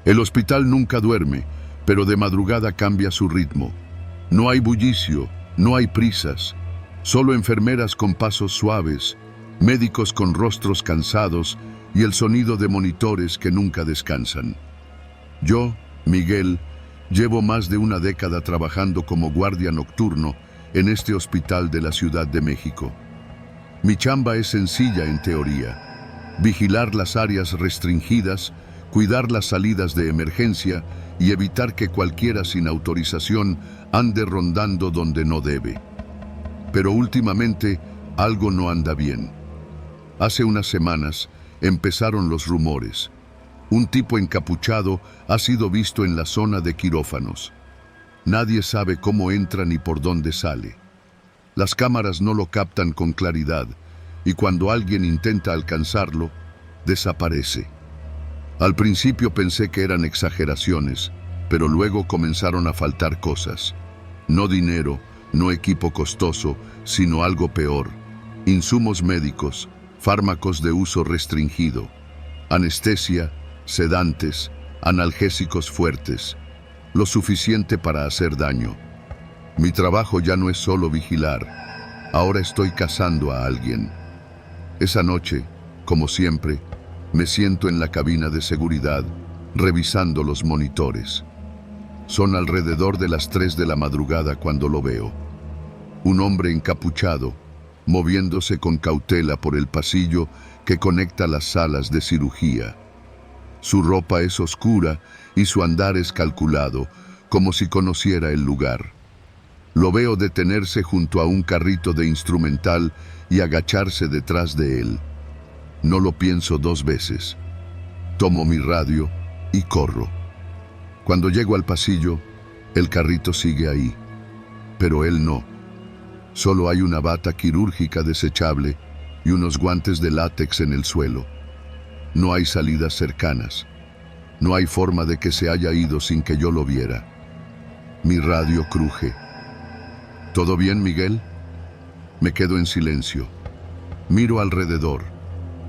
El hospital nunca duerme, pero de madrugada cambia su ritmo. No hay bullicio, no hay prisas, solo enfermeras con pasos suaves, médicos con rostros cansados y el sonido de monitores que nunca descansan. Yo, Miguel, llevo más de una década trabajando como guardia nocturno en este hospital de la Ciudad de México. Mi chamba es sencilla en teoría: vigilar las áreas restringidas, cuidar las salidas de emergencia y evitar que cualquiera sin autorización ande rondando donde no debe. Pero últimamente algo no anda bien. Hace unas semanas empezaron los rumores. Un tipo encapuchado ha sido visto en la zona de quirófanos. Nadie sabe cómo entra ni por dónde sale. Las cámaras no lo captan con claridad y cuando alguien intenta alcanzarlo, desaparece. Al principio pensé que eran exageraciones, pero luego comenzaron a faltar cosas. No dinero, no equipo costoso, sino algo peor: insumos médicos, fármacos de uso restringido, anestesia, sedantes, analgésicos fuertes, lo suficiente para hacer daño. Mi trabajo ya no es solo vigilar, ahora estoy cazando a alguien. Esa noche, como siempre, me siento en la cabina de seguridad, revisando los monitores. Son alrededor de las 3 de la madrugada cuando lo veo. Un hombre encapuchado, moviéndose con cautela por el pasillo que conecta las salas de cirugía. Su ropa es oscura y su andar es calculado, como si conociera el lugar. Lo veo detenerse junto a un carrito de instrumental y agacharse detrás de él. No lo pienso 2 veces. Tomo mi radio y corro. Cuando llego al pasillo, el carrito sigue ahí, pero él no. Solo hay una bata quirúrgica desechable y unos guantes de látex en el suelo. No hay salidas cercanas. No hay forma de que se haya ido sin que yo lo viera. Mi radio cruje. ¿Todo bien, Miguel? Me quedo en silencio. Miro alrededor.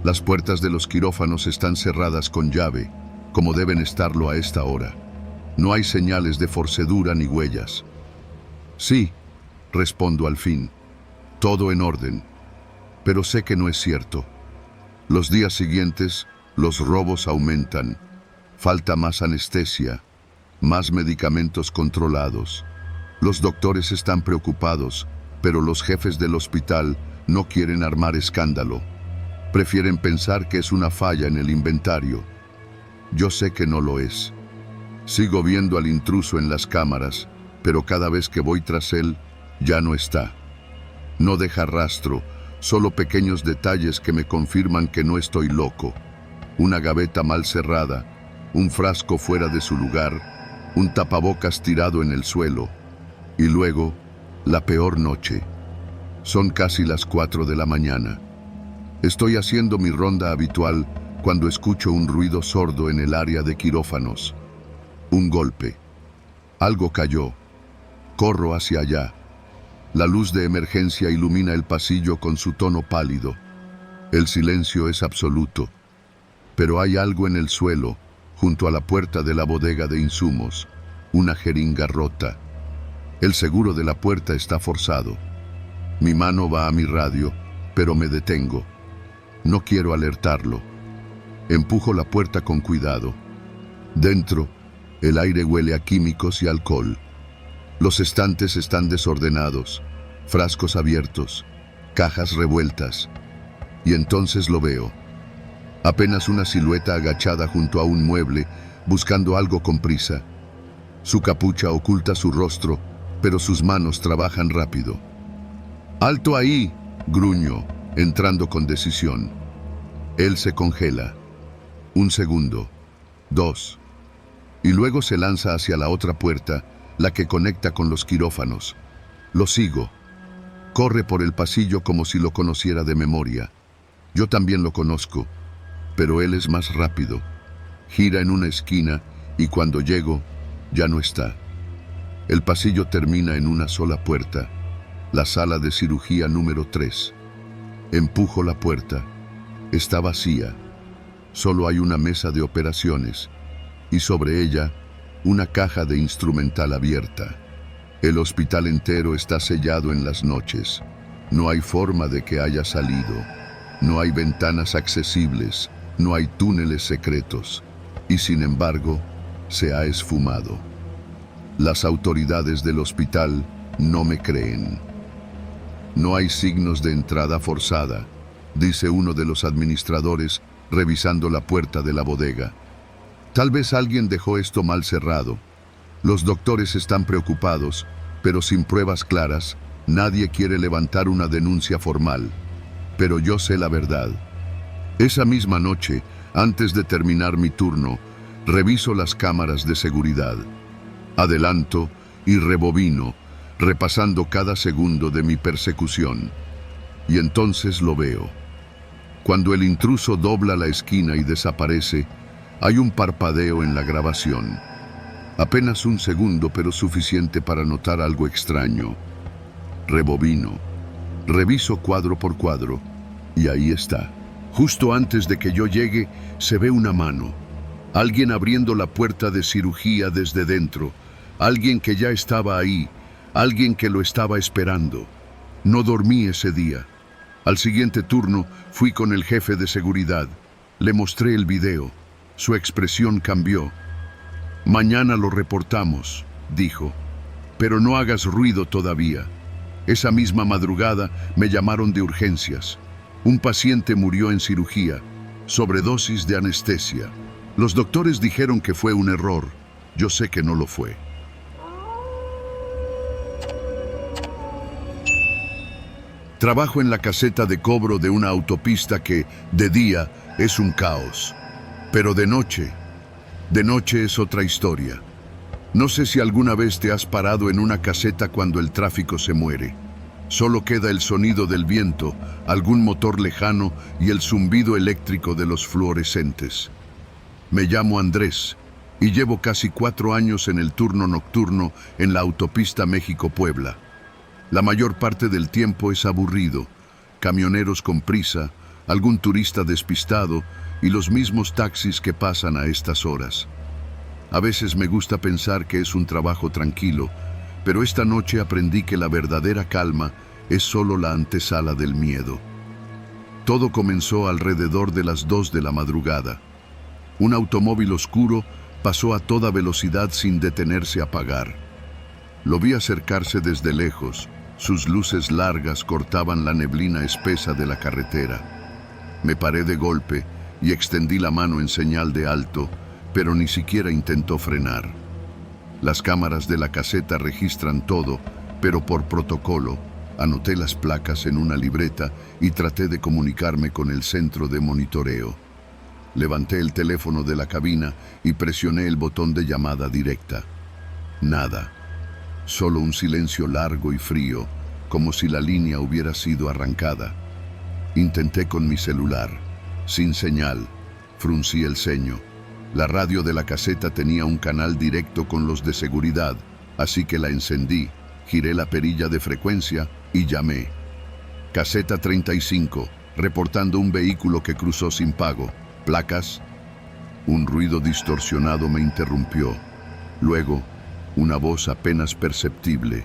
Las puertas de los quirófanos están cerradas con llave, como deben estarlo a esta hora. No hay señales de forcedura ni huellas. Sí, respondo al fin. Todo en orden. Pero sé que no es cierto. Los días siguientes, los robos aumentan. Falta más anestesia, más medicamentos controlados. Los doctores están preocupados, pero los jefes del hospital no quieren armar escándalo. Prefieren pensar que es una falla en el inventario. Yo sé que no lo es. Sigo viendo al intruso en las cámaras, pero cada vez que voy tras él, ya no está. No deja rastro, solo pequeños detalles que me confirman que no estoy loco. Una gaveta mal cerrada, un frasco fuera de su lugar, un tapabocas tirado en el suelo. Y luego, la peor noche. Son casi las 4 de la mañana. Estoy haciendo mi ronda habitual cuando escucho un ruido sordo en el área de quirófanos. Un golpe. Algo cayó. Corro hacia allá. La luz de emergencia ilumina el pasillo con su tono pálido. El silencio es absoluto. Pero hay algo en el suelo, junto a la puerta de la bodega de insumos. Una jeringa rota. El seguro de la puerta está forzado. Mi mano va a mi radio, pero me detengo. No quiero alertarlo. Empujo la puerta con cuidado. Dentro, el aire huele a químicos y alcohol. Los estantes están desordenados, frascos abiertos, cajas revueltas. Y entonces lo veo. Apenas una silueta agachada junto a un mueble, buscando algo con prisa. Su capucha oculta su rostro, pero sus manos trabajan rápido. ¡Alto ahí!, gruño, entrando con decisión. Él se congela. 1 segundo, 2. Y luego se lanza hacia la otra puerta, la que conecta con los quirófanos. Lo sigo. Corre por el pasillo como si lo conociera de memoria. Yo también lo conozco, pero él es más rápido. Gira en una esquina y cuando llego, ya no está. El pasillo termina en una sola puerta, la sala de cirugía número 3. Empujo la puerta. Está vacía. Solo hay una mesa de operaciones. y sobre ella una caja de instrumental abierta. El hospital entero está sellado en las noches. No hay forma de que haya salido. No hay ventanas accesibles, no hay túneles secretos. Y sin embargo, se ha esfumado. Las autoridades del hospital no me creen. No hay signos de entrada forzada, dice uno de los administradores revisando la puerta de la bodega. Tal vez alguien dejó esto mal cerrado. Los doctores están preocupados, pero sin pruebas claras, nadie quiere levantar una denuncia formal. Pero yo sé la verdad. Esa misma noche, antes de terminar mi turno, reviso las cámaras de seguridad. Adelanto y rebobino, repasando cada segundo de mi persecución. Y entonces lo veo. Cuando el intruso dobla la esquina y desaparece, hay un parpadeo en la grabación. Apenas un segundo, pero suficiente para notar algo extraño. Rebobino. Reviso cuadro por cuadro, y ahí está. Justo antes de que yo llegue, se ve una mano. Alguien abriendo la puerta de cirugía desde dentro. Alguien que ya estaba ahí. Alguien que lo estaba esperando. No dormí ese día. Al siguiente turno, fui con el jefe de seguridad. Le mostré el video. Su expresión cambió. «Mañana lo reportamos», dijo. «Pero no hagas ruido todavía». Esa misma madrugada me llamaron de urgencias. Un paciente murió en cirugía, sobredosis de anestesia. Los doctores dijeron que fue un error. Yo sé que no lo fue. Trabajo en la caseta de cobro de una autopista que, de día, es un caos. Pero de noche es otra historia. No sé si alguna vez te has parado en una caseta cuando el tráfico se muere. Solo queda el sonido del viento, algún motor lejano y el zumbido eléctrico de los fluorescentes. Me llamo Andrés y llevo casi 4 años en el turno nocturno en la autopista México-Puebla. La mayor parte del tiempo es aburrido, camioneros con prisa, algún turista despistado y los mismos taxis que pasan a estas horas. A veces me gusta pensar que es un trabajo tranquilo, pero esta noche aprendí que la verdadera calma es solo la antesala del miedo. Todo comenzó alrededor de las 2 de la madrugada. Un automóvil oscuro pasó a toda velocidad sin detenerse a pagar. Lo vi acercarse desde lejos. Sus luces largas cortaban la neblina espesa de la carretera. Me paré de golpe y extendí la mano en señal de alto, pero ni siquiera intentó frenar. Las cámaras de la caseta registran todo, pero por protocolo, anoté las placas en una libreta y traté de comunicarme con el centro de monitoreo. Levanté el teléfono de la cabina y presioné el botón de llamada directa. Nada. Solo un silencio largo y frío, como si la línea hubiera sido arrancada. Intenté con mi celular. Sin señal. Fruncí el ceño. La radio de la caseta tenía un canal directo con los de seguridad, así que la encendí, giré la perilla de frecuencia y llamé. Caseta 35, reportando un vehículo que cruzó sin pago. ¿Placas? Un ruido distorsionado me interrumpió. Luego, una voz apenas perceptible.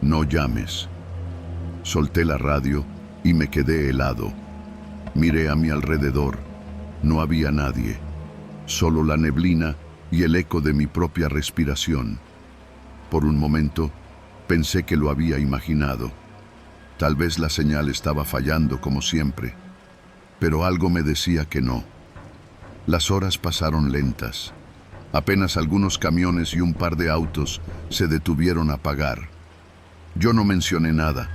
No llames. Solté la radio y me quedé helado. Miré a mi alrededor. No había nadie. Solo la neblina y el eco de mi propia respiración. Por un momento, pensé que lo había imaginado. Tal vez la señal estaba fallando como siempre, pero algo me decía que no. Las horas pasaron lentas. Apenas algunos camiones y un par de autos se detuvieron a pagar. Yo no mencioné nada,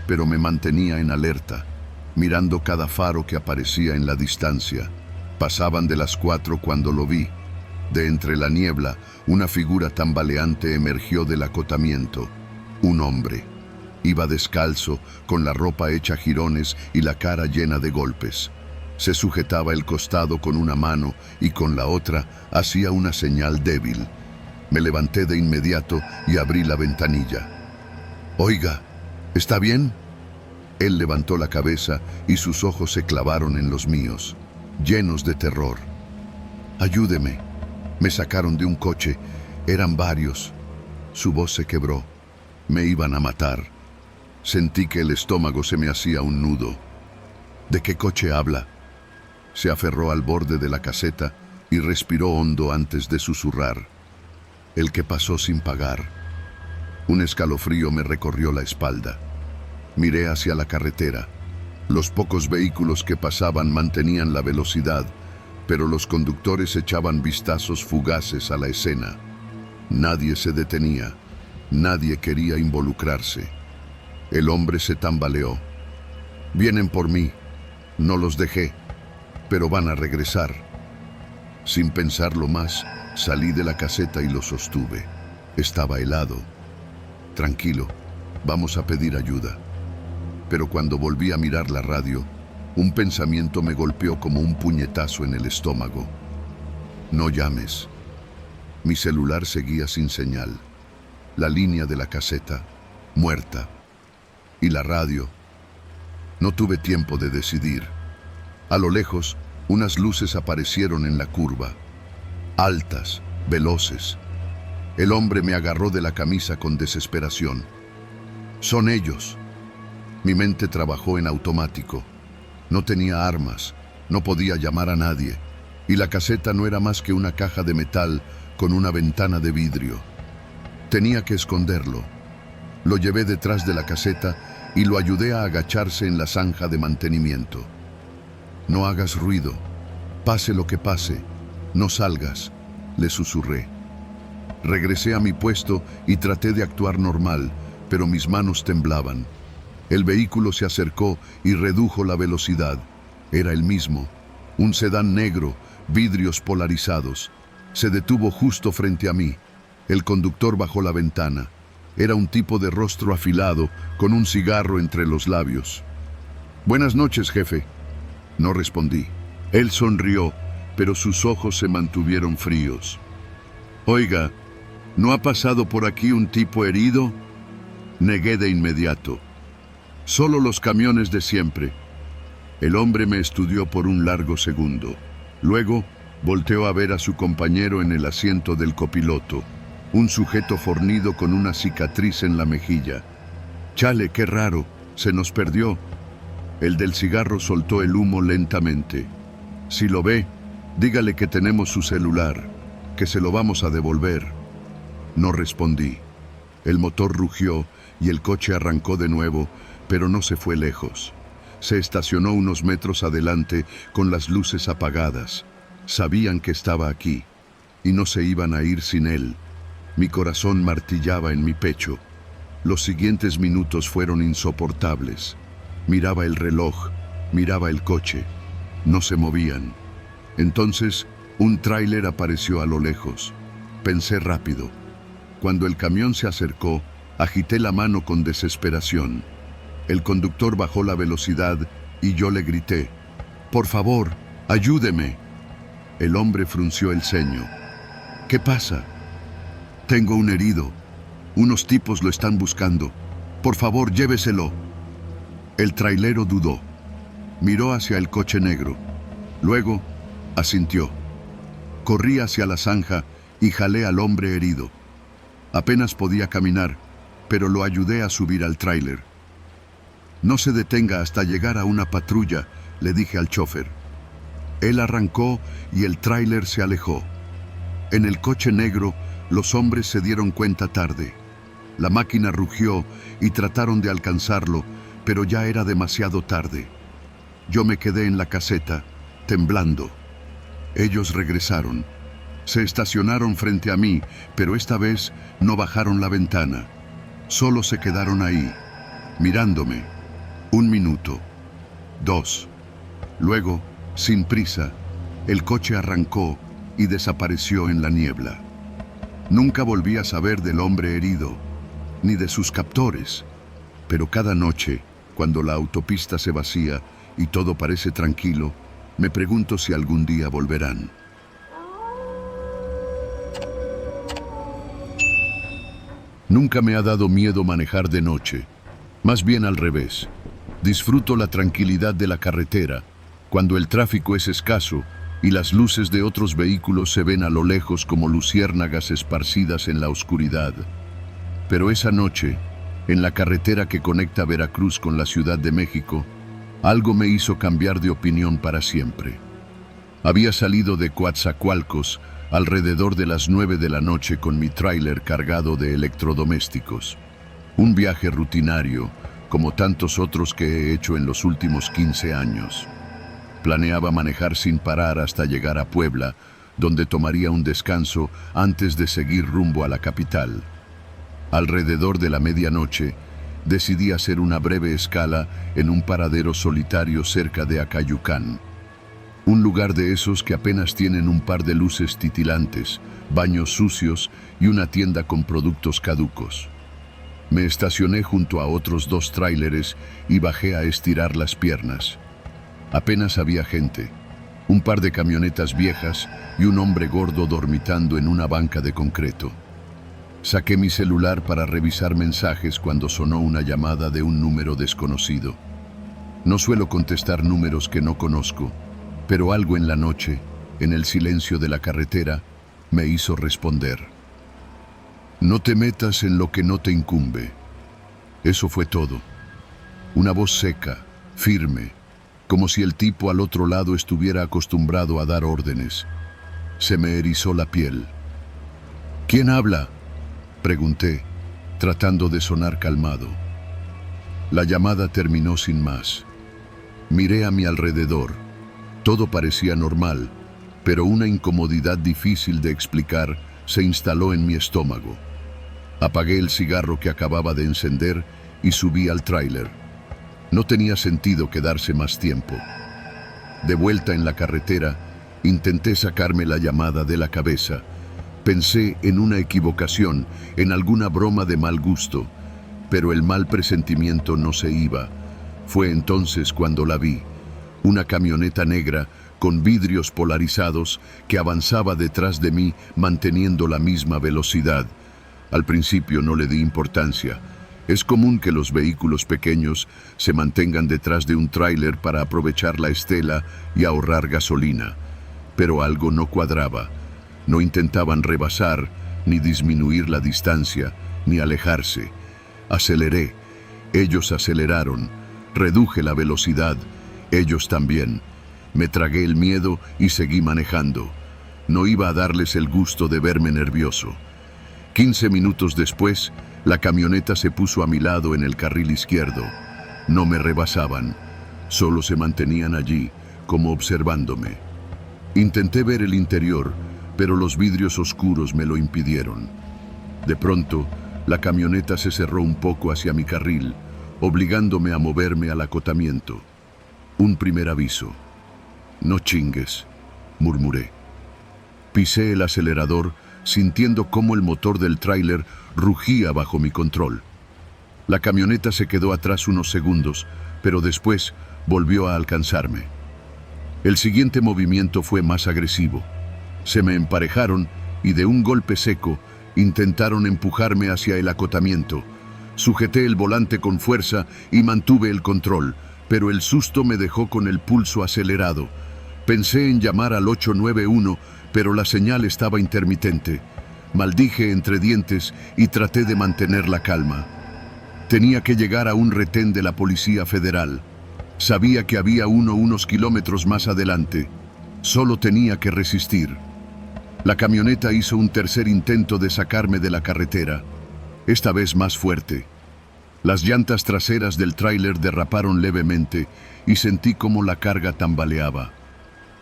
pero me mantenía en alerta, mirando cada faro que aparecía en la distancia. Pasaban de las 4 cuando lo vi. De entre la niebla, una figura tambaleante emergió del acotamiento. Un hombre. Iba descalzo, con la ropa hecha jirones y la cara llena de golpes. Se sujetaba el costado con una mano y con la otra hacía una señal débil. Me levanté de inmediato y abrí la ventanilla. «Oiga, ¿está bien?» Él levantó la cabeza y sus ojos se clavaron en los míos, llenos de terror. «Ayúdeme. Me sacaron de un coche. Eran varios. Su voz se quebró. Me iban a matar. Sentí que el estómago se me hacía un nudo. ¿De qué coche habla? Se aferró al borde de la caseta y respiró hondo antes de susurrar. El que pasó sin pagar. Un escalofrío me recorrió la espalda. Miré hacia la carretera. Los pocos vehículos que pasaban mantenían la velocidad, pero los conductores echaban vistazos fugaces a la escena. Nadie se detenía. Nadie quería involucrarse. El hombre se tambaleó. Vienen por mí. No los dejé, pero van a regresar. Sin pensarlo más, salí de la caseta y lo sostuve. Estaba helado. Tranquilo, vamos a pedir ayuda. Pero cuando volví a mirar la radio, un pensamiento me golpeó como un puñetazo en el estómago. No llames. Mi celular seguía sin señal. La línea de la caseta, muerta. Y la radio. No tuve tiempo de decidir. A lo lejos, unas luces aparecieron en la curva. Altas, veloces. El hombre me agarró de la camisa con desesperación. Son ellos. Mi mente trabajó en automático. No tenía armas, no podía llamar a nadie. Y la caseta no era más que una caja de metal con una ventana de vidrio. Tenía que esconderlo. Lo llevé detrás de la caseta y lo ayudé a agacharse en la zanja de mantenimiento. No hagas ruido. Pase lo que pase. No salgas, le susurré. Regresé a mi puesto y traté de actuar normal, pero mis manos temblaban. El vehículo se acercó y redujo la velocidad. Era el mismo, un sedán negro, vidrios polarizados. Se detuvo justo frente a mí. El conductor bajó la ventana. Era un tipo de rostro afilado, con un cigarro entre los labios. «Buenas noches, jefe». No respondí. Él sonrió, pero sus ojos se mantuvieron fríos. «Oiga, ¿no ha pasado por aquí un tipo herido?» Negué de inmediato. «Solo los camiones de siempre». El hombre me estudió por un largo segundo. Luego, volteó a ver a su compañero en el asiento del copiloto. Un sujeto fornido con una cicatriz en la mejilla. «Chale, qué raro, se nos perdió». El del cigarro soltó el humo lentamente. «Si lo ve, dígale que tenemos su celular, que se lo vamos a devolver». No respondí. El motor rugió y el coche arrancó de nuevo, pero no se fue lejos. Se estacionó unos metros adelante con las luces apagadas. Sabían que estaba aquí y no se iban a ir sin él. Mi corazón martillaba en mi pecho. Los siguientes minutos fueron insoportables. Miraba el reloj, miraba el coche. No se movían. Entonces, un tráiler apareció a lo lejos. Pensé rápido. Cuando el camión se acercó, agité la mano con desesperación. El conductor bajó la velocidad y yo le grité: «Por favor, ayúdeme». El hombre frunció el ceño. «¿Qué pasa?» «Tengo un herido. Unos tipos lo están buscando. Por favor, lléveselo». El trailero dudó. Miró hacia el coche negro. Luego, asintió. Corrí hacia la zanja y jalé al hombre herido. Apenas podía caminar, pero lo ayudé a subir al tráiler. «No se detenga hasta llegar a una patrulla», le dije al chofer. Él arrancó y el tráiler se alejó. En el coche negro, los hombres se dieron cuenta tarde. La máquina rugió y trataron de alcanzarlo, pero ya era demasiado tarde. Yo me quedé en la caseta, temblando. Ellos regresaron. Se estacionaron frente a mí, pero esta vez no bajaron la ventana. Solo se quedaron ahí, mirándome. 1 minuto. 2. Luego, sin prisa, el coche arrancó y desapareció en la niebla. Nunca volví a saber del hombre herido, ni de sus captores. Pero cada noche, cuando la autopista se vacía y todo parece tranquilo, me pregunto si algún día volverán. Nunca me ha dado miedo manejar de noche, más bien al revés. Disfruto la tranquilidad de la carretera, cuando el tráfico es escaso y las luces de otros vehículos se ven a lo lejos como luciérnagas esparcidas en la oscuridad. Pero esa noche, en la carretera que conecta Veracruz con la Ciudad de México, algo me hizo cambiar de opinión para siempre. Había salido de Coatzacoalcos alrededor de las 9 de la noche con mi tráiler cargado de electrodomésticos. Un viaje rutinario, como tantos otros que he hecho en los últimos 15 años. Planeaba manejar sin parar hasta llegar a Puebla, donde tomaría un descanso antes de seguir rumbo a la capital. Alrededor de la medianoche, decidí hacer una breve escala en un paradero solitario cerca de Acayucán. Un lugar de esos que apenas tienen un par de luces titilantes, baños sucios y una tienda con productos caducos. Me estacioné junto a otros 2 tráileres y bajé a estirar las piernas. Apenas había gente, un par de camionetas viejas y un hombre gordo dormitando en una banca de concreto. Saqué mi celular para revisar mensajes cuando sonó una llamada de un número desconocido. No suelo contestar números que no conozco, pero algo en la noche, en el silencio de la carretera, me hizo responder. No te metas en lo que no te incumbe. Eso fue todo. Una voz seca, firme, como si el tipo al otro lado estuviera acostumbrado a dar órdenes. Se me erizó la piel. ¿Quién habla?, pregunté, tratando de sonar calmado. La llamada terminó sin más. Miré a mi alrededor. Todo parecía normal, pero una incomodidad difícil de explicar se instaló en mi estómago. Apagué el cigarro que acababa de encender y subí al tráiler. No tenía sentido quedarse más tiempo. De vuelta en la carretera, intenté sacarme la llamada de la cabeza. Pensé en una equivocación, en alguna broma de mal gusto, pero el mal presentimiento no se iba. Fue entonces cuando la vi, una camioneta negra con vidrios polarizados que avanzaba detrás de mí manteniendo la misma velocidad. Al principio no le di importancia. Es común que los vehículos pequeños se mantengan detrás de un tráiler para aprovechar la estela y ahorrar gasolina. Pero algo no cuadraba. No intentaban rebasar, ni disminuir la distancia, ni alejarse. Aceleré. Ellos aceleraron. Reduje la velocidad. Ellos también. Me tragué el miedo y seguí manejando. No iba a darles el gusto de verme nervioso. 15 minutos después, la camioneta se puso a mi lado en el carril izquierdo. No me rebasaban. Solo se mantenían allí, como observándome. Intenté ver el interior, pero los vidrios oscuros me lo impidieron. De pronto, la camioneta se cerró un poco hacia mi carril, obligándome a moverme al acotamiento. Un primer aviso. No chingues, murmuré. Pisé el acelerador, sintiendo cómo el motor del tráiler rugía bajo mi control. La camioneta se quedó atrás unos segundos, pero después volvió a alcanzarme. El siguiente movimiento fue más agresivo. Se me emparejaron y de un golpe seco intentaron empujarme hacia el acotamiento. Sujeté el volante con fuerza y mantuve el control, pero el susto me dejó con el pulso acelerado. Pensé en llamar al 891, pero la señal estaba intermitente. Maldije entre dientes y traté de mantener la calma. Tenía que llegar a un retén de la Policía Federal. Sabía que había uno unos kilómetros más adelante. Solo tenía que resistir. La camioneta hizo un tercer intento de sacarme de la carretera, esta vez más fuerte. Las llantas traseras del tráiler derraparon levemente y sentí como la carga tambaleaba.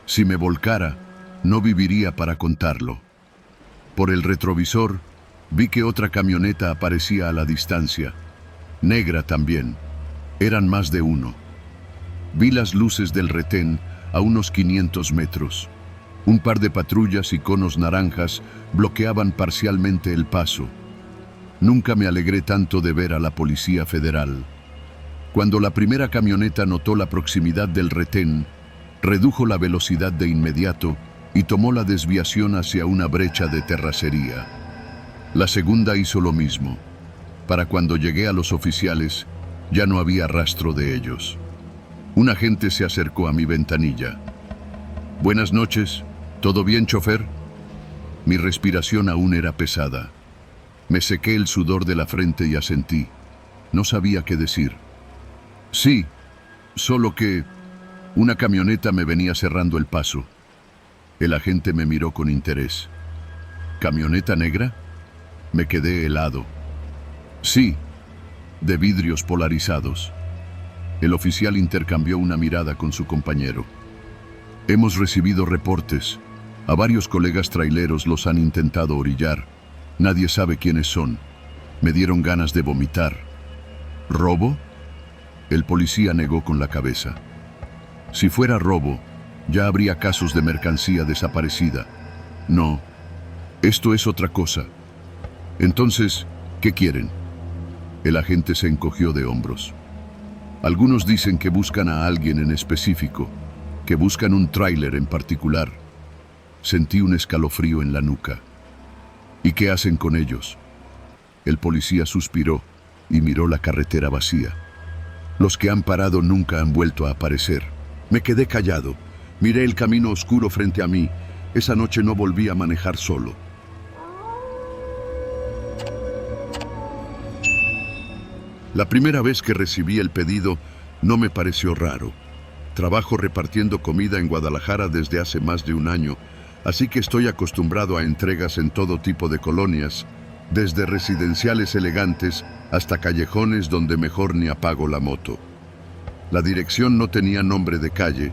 Si me volcara, no viviría para contarlo. Por el retrovisor, vi que otra camioneta aparecía a la distancia. Negra también. Eran más de uno. Vi las luces del retén a unos 500 metros. Un par de patrullas y conos naranjas bloqueaban parcialmente el paso. Nunca me alegré tanto de ver a la Policía Federal. Cuando la primera camioneta notó la proximidad del retén, redujo la velocidad de inmediato y tomó la desviación hacia una brecha de terracería. La segunda hizo lo mismo. Para cuando llegué a los oficiales, ya no había rastro de ellos. Un agente se acercó a mi ventanilla. Buenas noches. ¿Todo bien, chofer? Mi respiración aún era pesada. Me sequé el sudor de la frente y asentí. No sabía qué decir. Sí, solo que una camioneta me venía cerrando el paso. El agente me miró con interés. ¿Camioneta negra? Me quedé helado. Sí, de vidrios polarizados. El oficial intercambió una mirada con su compañero. Hemos recibido reportes. A varios colegas traileros los han intentado orillar. Nadie sabe quiénes son. Me dieron ganas de vomitar. ¿Robo? El policía negó con la cabeza. Si fuera robo, ya habría casos de mercancía desaparecida. No, esto es otra cosa. Entonces, ¿qué quieren? El agente se encogió de hombros. Algunos dicen que buscan a alguien en específico, que buscan un tráiler en particular. Sentí un escalofrío en la nuca. ¿Y qué hacen con ellos? El policía suspiró y miró la carretera vacía. Los que han parado nunca han vuelto a aparecer. Me quedé callado. Miré el camino oscuro frente a mí. Esa noche no volví a manejar solo. La primera vez que recibí el pedido no me pareció raro. Trabajo repartiendo comida en Guadalajara desde hace más de un año, así que estoy acostumbrado a entregas en todo tipo de colonias, desde residenciales elegantes hasta callejones donde mejor ni apago la moto. La dirección no tenía nombre de calle,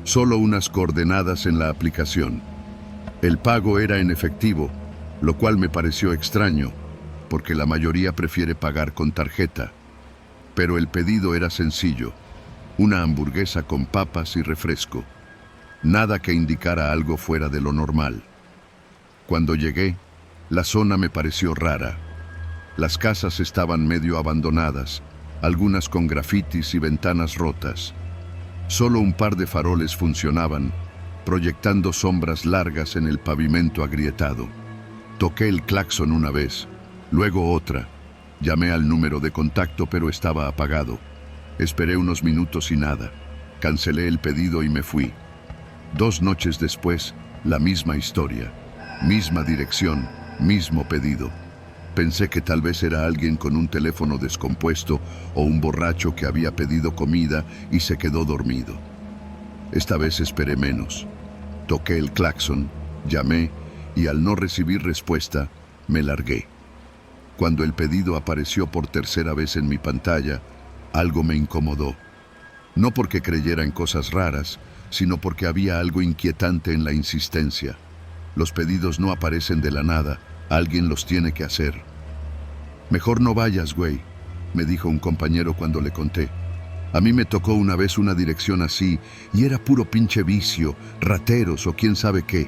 solo unas coordenadas en la aplicación. El pago era en efectivo, lo cual me pareció extraño, porque la mayoría prefiere pagar con tarjeta. Pero el pedido era sencillo, una hamburguesa con papas y refresco. Nada que indicara algo fuera de lo normal. Cuando llegué, la zona me pareció rara. Las casas estaban medio abandonadas, algunas con grafitis y ventanas rotas. Solo un par de faroles funcionaban, proyectando sombras largas en el pavimento agrietado. Toqué el claxon una vez, luego otra. Llamé al número de contacto, pero estaba apagado. Esperé unos minutos y nada. Cancelé el pedido y me fui. 2 noches después, la misma historia. Misma dirección, mismo pedido. Pensé que tal vez era alguien con un teléfono descompuesto o un borracho que había pedido comida y se quedó dormido. Esta vez esperé menos. Toqué el claxon, llamé y al no recibir respuesta, me largué. Cuando el pedido apareció por tercera vez en mi pantalla, algo me incomodó. No porque creyera en cosas raras, sino porque había algo inquietante en la insistencia. Los pedidos no aparecen de la nada, alguien los tiene que hacer. Mejor no vayas, güey, me dijo un compañero cuando le conté. A mí me tocó una vez una dirección así y era puro pinche vicio, rateros o quién sabe qué.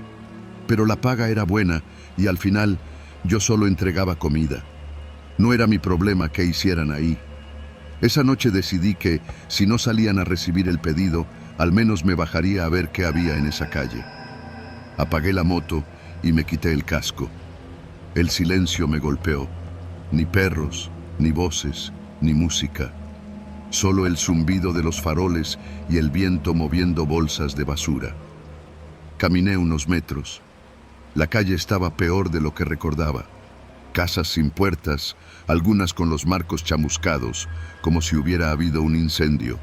Pero la paga era buena y al final yo solo entregaba comida. No era mi problema qué hicieran ahí. Esa noche decidí que, si no salían a recibir el pedido, al menos me bajaría a ver qué había en esa calle. Apagué la moto y me quité el casco. El silencio me golpeó. Ni perros, ni voces, ni música. Solo el zumbido de los faroles y el viento moviendo bolsas de basura. Caminé unos metros. La calle estaba peor de lo que recordaba. Casas sin puertas, algunas con los marcos chamuscados, como si hubiera habido un incendio.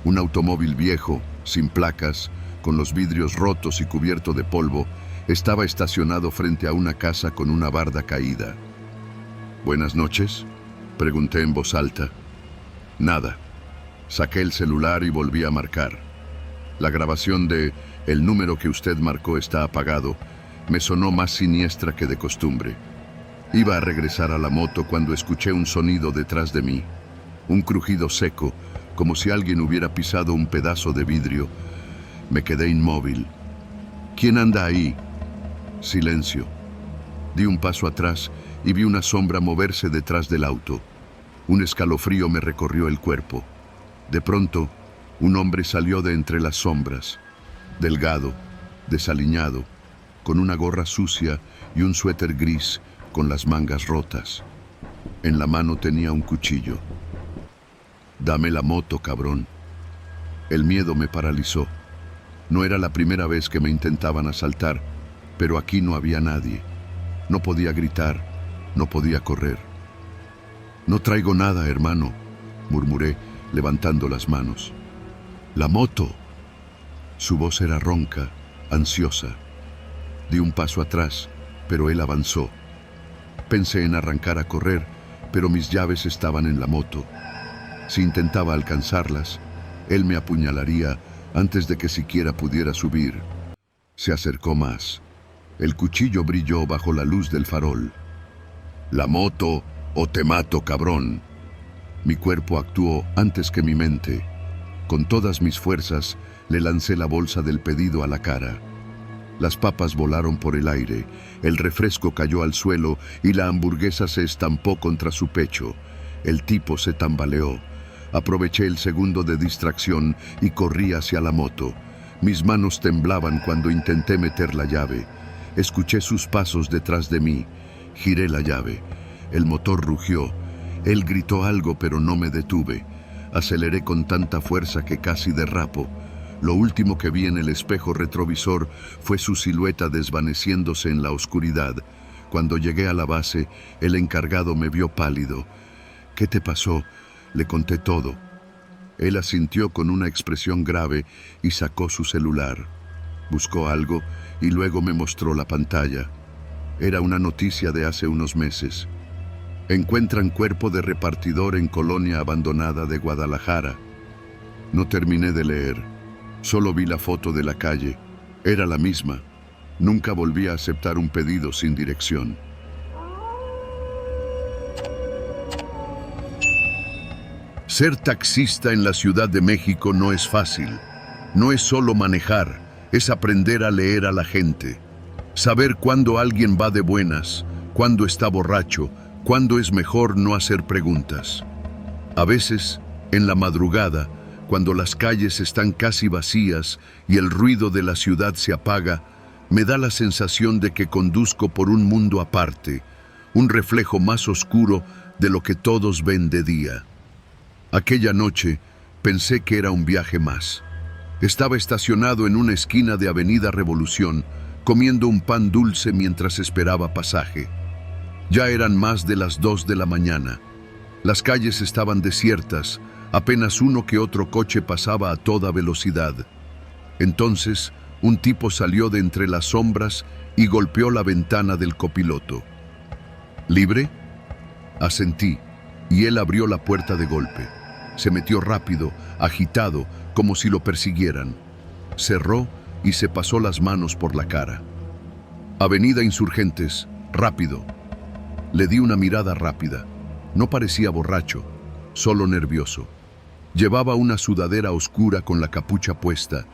Un automóvil viejo, sin placas, con los vidrios rotos y cubierto de polvo, estaba estacionado frente a una casa con una barda caída. «Buenas noches», pregunté en voz alta. Nada. Saqué el celular y volví a marcar. La grabación de «El número que usted marcó está apagado» me sonó más siniestra que de costumbre. Iba a regresar a la moto cuando escuché un sonido detrás de mí. Un crujido seco, como si alguien hubiera pisado un pedazo de vidrio. Me quedé inmóvil. ¿Quién anda ahí? Silencio. Di un paso atrás y vi una sombra moverse detrás del auto. Un escalofrío me recorrió el cuerpo. De pronto, un hombre salió de entre las sombras. Delgado, desaliñado, con una gorra sucia y un suéter gris con las mangas rotas. En la mano tenía un cuchillo. «Dame la moto, cabrón». El miedo me paralizó. No era la primera vez que me intentaban asaltar, pero aquí no había nadie. No podía gritar, no podía correr. No traigo nada, hermano, murmuré, levantando las manos. ¡La moto! Su voz era ronca, ansiosa. Di un paso atrás, pero él avanzó. Pensé en arrancar a correr, pero mis llaves estaban en la moto. Si intentaba alcanzarlas, él me apuñalaría antes de que siquiera pudiera subir. Se acercó más. El cuchillo brilló bajo la luz del farol. «La moto o te mato, cabrón». Mi cuerpo actuó antes que mi mente. Con todas mis fuerzas, le lancé la bolsa del pedido a la cara. Las papas volaron por el aire, el refresco cayó al suelo y la hamburguesa se estampó contra su pecho. El tipo se tambaleó. Aproveché el segundo de distracción y corrí hacia la moto. Mis manos temblaban cuando intenté meter la llave. Escuché sus pasos detrás de mí. Giré la llave. El motor rugió. Él gritó algo, pero no me detuve. Aceleré con tanta fuerza que casi derrapo. Lo último que vi en el espejo retrovisor fue su silueta desvaneciéndose en la oscuridad. Cuando llegué a la base, el encargado me vio pálido. «¿Qué te pasó?», le conté todo. Él asintió con una expresión grave y sacó su celular. Buscó algo y luego me mostró la pantalla. Era una noticia de hace unos meses. Encuentran cuerpo de repartidor en colonia abandonada de Guadalajara. No terminé de leer. Solo vi la foto de la calle. Era la misma. Nunca volví a aceptar un pedido sin dirección. Ser taxista en la Ciudad de México no es fácil. No es solo manejar, es aprender a leer a la gente. Saber cuándo alguien va de buenas, cuándo está borracho, cuándo es mejor no hacer preguntas. A veces, en la madrugada, cuando las calles están casi vacías y el ruido de la ciudad se apaga, me da la sensación de que conduzco por un mundo aparte, un reflejo más oscuro de lo que todos ven de día. Aquella noche pensé que era un viaje más. Estaba estacionado en una esquina de Avenida Revolución, comiendo un pan dulce mientras esperaba pasaje. Ya eran más de las 2 de la mañana. Las calles estaban desiertas, apenas uno que otro coche pasaba a toda velocidad. Entonces, un tipo salió de entre las sombras y golpeó la ventana del copiloto. ¿Libre?, asentí, y él abrió la puerta de golpe. Se metió rápido, agitado, como si lo persiguieran. Cerró y se pasó las manos por la cara. Avenida Insurgentes, rápido. Le di una mirada rápida. No parecía borracho, solo nervioso. Llevaba una sudadera oscura con la capucha puesta,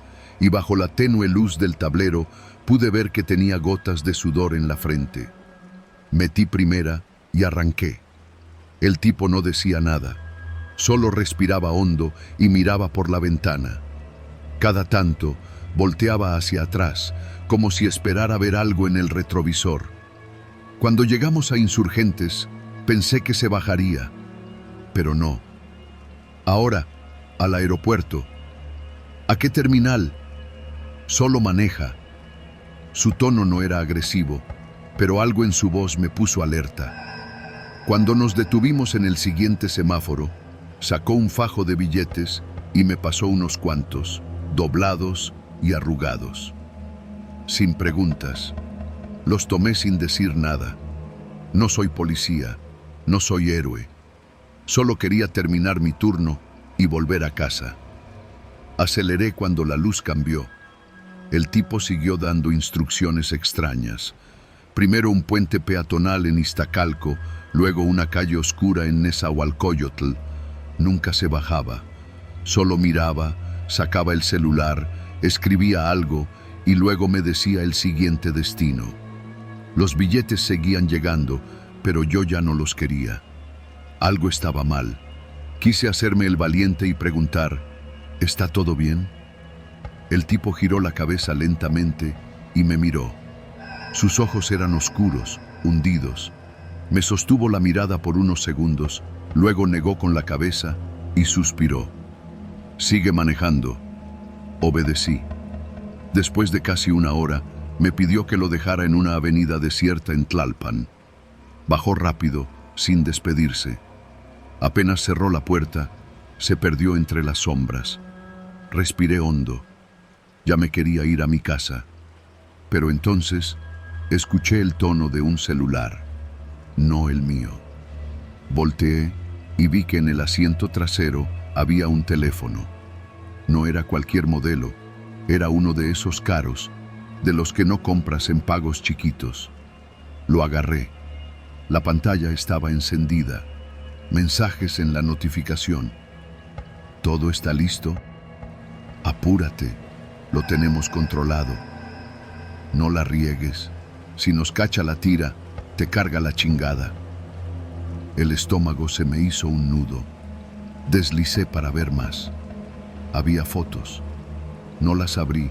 y bajo la tenue luz del tablero pude ver que tenía gotas de sudor en la frente. Metí primera y arranqué. El tipo no decía nada. Solo respiraba hondo y miraba por la ventana. Cada tanto volteaba hacia atrás, como si esperara ver algo en el retrovisor. Cuando llegamos a Insurgentes, pensé que se bajaría, pero no. Ahora, al aeropuerto. ¿A qué terminal? Solo maneja. Su tono no era agresivo, pero algo en su voz me puso alerta. Cuando nos detuvimos en el siguiente semáforo, sacó un fajo de billetes y me pasó unos cuantos, doblados y arrugados. Sin preguntas. Los tomé sin decir nada. No soy policía, no soy héroe. Solo quería terminar mi turno y volver a casa. Aceleré cuando la luz cambió. El tipo siguió dando instrucciones extrañas. Primero un puente peatonal en Iztacalco, luego una calle oscura en Nezahualcóyotl. Nunca se bajaba. Solo miraba, sacaba el celular, escribía algo y luego me decía el siguiente destino. Los billetes seguían llegando, pero yo ya no los quería. Algo estaba mal. Quise hacerme el valiente y preguntar, ¿está todo bien? El tipo giró la cabeza lentamente y me miró. Sus ojos eran oscuros, hundidos. Me sostuvo la mirada por unos segundos, luego negó con la cabeza y suspiró. «Sigue manejando». Obedecí. Después de casi una hora, me pidió que lo dejara en una avenida desierta en Tlalpan. Bajó rápido, sin despedirse. Apenas cerró la puerta, se perdió entre las sombras. Respiré hondo. Ya me quería ir a mi casa. Pero entonces escuché el tono de un celular, no el mío. Volteé y vi que en el asiento trasero había un teléfono. No era cualquier modelo, era uno de esos caros, de los que no compras en pagos chiquitos. Lo agarré. La pantalla estaba encendida. Mensajes en la notificación. ¿Todo está listo? Apúrate, lo tenemos controlado. No la riegues. Si nos cacha la tira, te carga la chingada. El estómago se me hizo un nudo. Deslicé para ver más. Había fotos. No las abrí,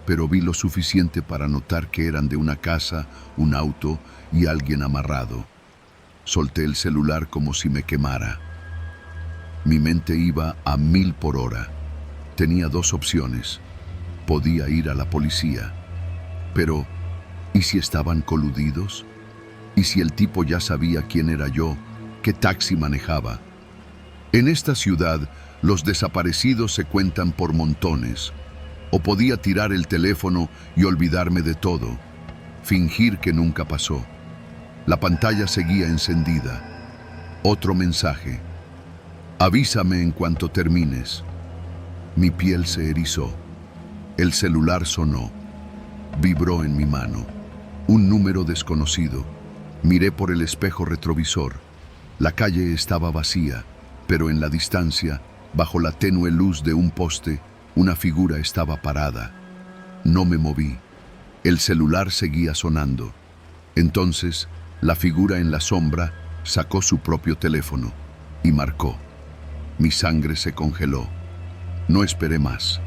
pero vi lo suficiente para notar que eran de una casa, un auto y alguien amarrado. Solté el celular como si me quemara. Mi mente iba a 1000 por hora. Tenía dos opciones. Podía ir a la policía. Pero, ¿y si estaban coludidos? ¿Y si el tipo ya sabía quién era yo, qué taxi manejaba? En esta ciudad, los desaparecidos se cuentan por montones. O podía tirar el teléfono y olvidarme de todo, fingir que nunca pasó. La pantalla seguía encendida. Otro mensaje. Avísame en cuanto termines. Mi piel se erizó. El celular sonó. Vibró en mi mano. Un número desconocido. Miré por el espejo retrovisor. La calle estaba vacía, pero en la distancia, bajo la tenue luz de un poste, una figura estaba parada. No me moví. El celular seguía sonando. Entonces, la figura en la sombra sacó su propio teléfono y marcó. Mi sangre se congeló. No esperé más.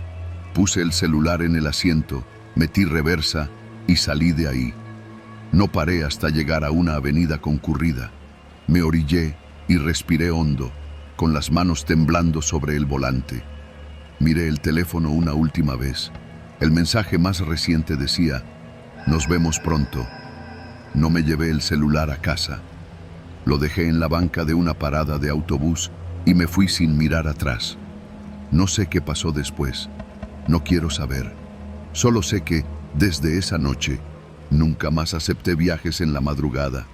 Puse el celular en el asiento, metí reversa y salí de ahí. No paré hasta llegar a una avenida concurrida. Me orillé y respiré hondo, con las manos temblando sobre el volante. Miré el teléfono una última vez. El mensaje más reciente decía: nos vemos pronto. No me llevé el celular a casa. Lo dejé en la banca de una parada de autobús y me fui sin mirar atrás. No sé qué pasó después. No quiero saber. Solo sé que, desde esa noche, nunca más acepté viajes en la madrugada.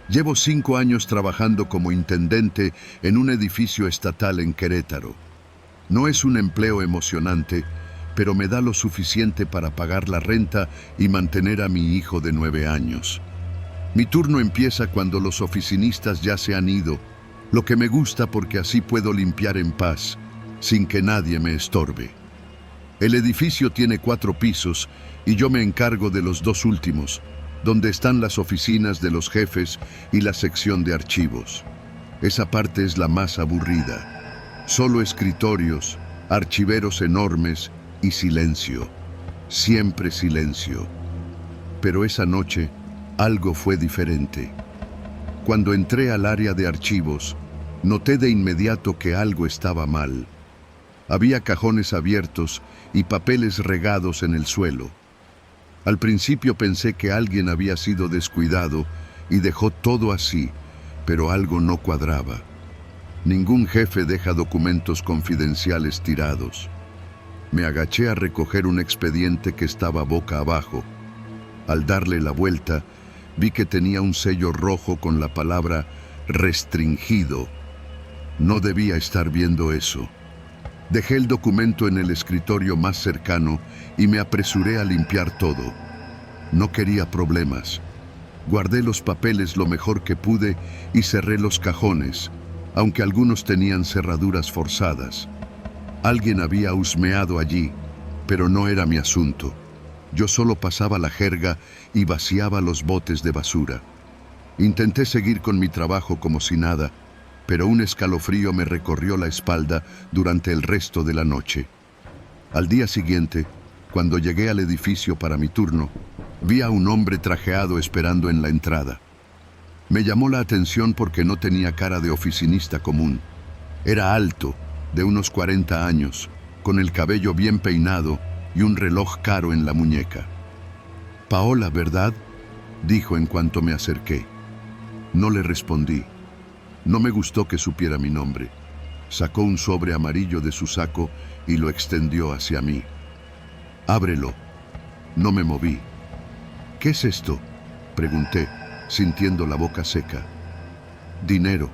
Llevo 5 años trabajando como intendente en un edificio estatal en Querétaro. No es un empleo emocionante, pero me da lo suficiente para pagar la renta y mantener a mi hijo de 9 años. Mi turno empieza cuando los oficinistas ya se han ido, lo que me gusta porque así puedo limpiar en paz, sin que nadie me estorbe. El edificio tiene 4 pisos y yo me encargo de los 2 últimos, donde están las oficinas de los jefes y la sección de archivos. Esa parte es la más aburrida. Solo escritorios, archiveros enormes y silencio. Siempre silencio. Pero esa noche, algo fue diferente. Cuando entré al área de archivos, noté de inmediato que algo estaba mal. Había cajones abiertos y papeles regados en el suelo. Al principio pensé que alguien había sido descuidado y dejó todo así, pero algo no cuadraba. Ningún jefe deja documentos confidenciales tirados. Me agaché a recoger un expediente que estaba boca abajo. Al darle la vuelta, vi que tenía un sello rojo con la palabra restringido. No debía estar viendo eso. Dejé el documento en el escritorio más cercano y me apresuré a limpiar todo. No quería problemas. Guardé los papeles lo mejor que pude y cerré los cajones, aunque algunos tenían cerraduras forzadas. Alguien había husmeado allí, pero no era mi asunto. Yo solo pasaba la jerga y vaciaba los botes de basura. Intenté seguir con mi trabajo como si nada, pero un escalofrío me recorrió la espalda durante el resto de la noche. Al día siguiente, cuando llegué al edificio para mi turno, vi a un hombre trajeado esperando en la entrada. Me llamó la atención porque no tenía cara de oficinista común. Era alto, de unos 40 años, con el cabello bien peinado y un reloj caro en la muñeca. «Paola, ¿verdad?», dijo en cuanto me acerqué. No le respondí. No me gustó que supiera mi nombre. Sacó un sobre amarillo de su saco y lo extendió hacia mí. «Ábrelo». No me moví. «¿Qué es esto?», pregunté, sintiendo la boca seca. «Dinero.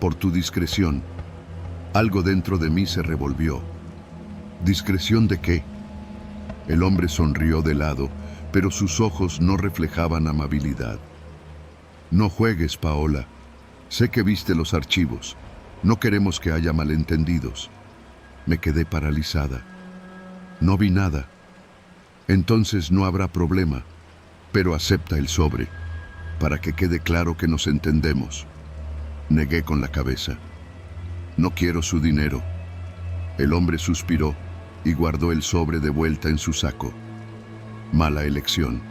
Por tu discreción». Algo dentro de mí se revolvió. ¿Discreción de qué? El hombre sonrió de lado, pero sus ojos no reflejaban amabilidad. «No juegues, Paola. Sé que viste los archivos. No queremos que haya malentendidos». Me quedé paralizada. «No vi nada». «Entonces no habrá problema, pero acepta el sobre, para que quede claro que nos entendemos». Negué con la cabeza. «No quiero su dinero». El hombre suspiró y guardó el sobre de vuelta en su saco. Mala elección.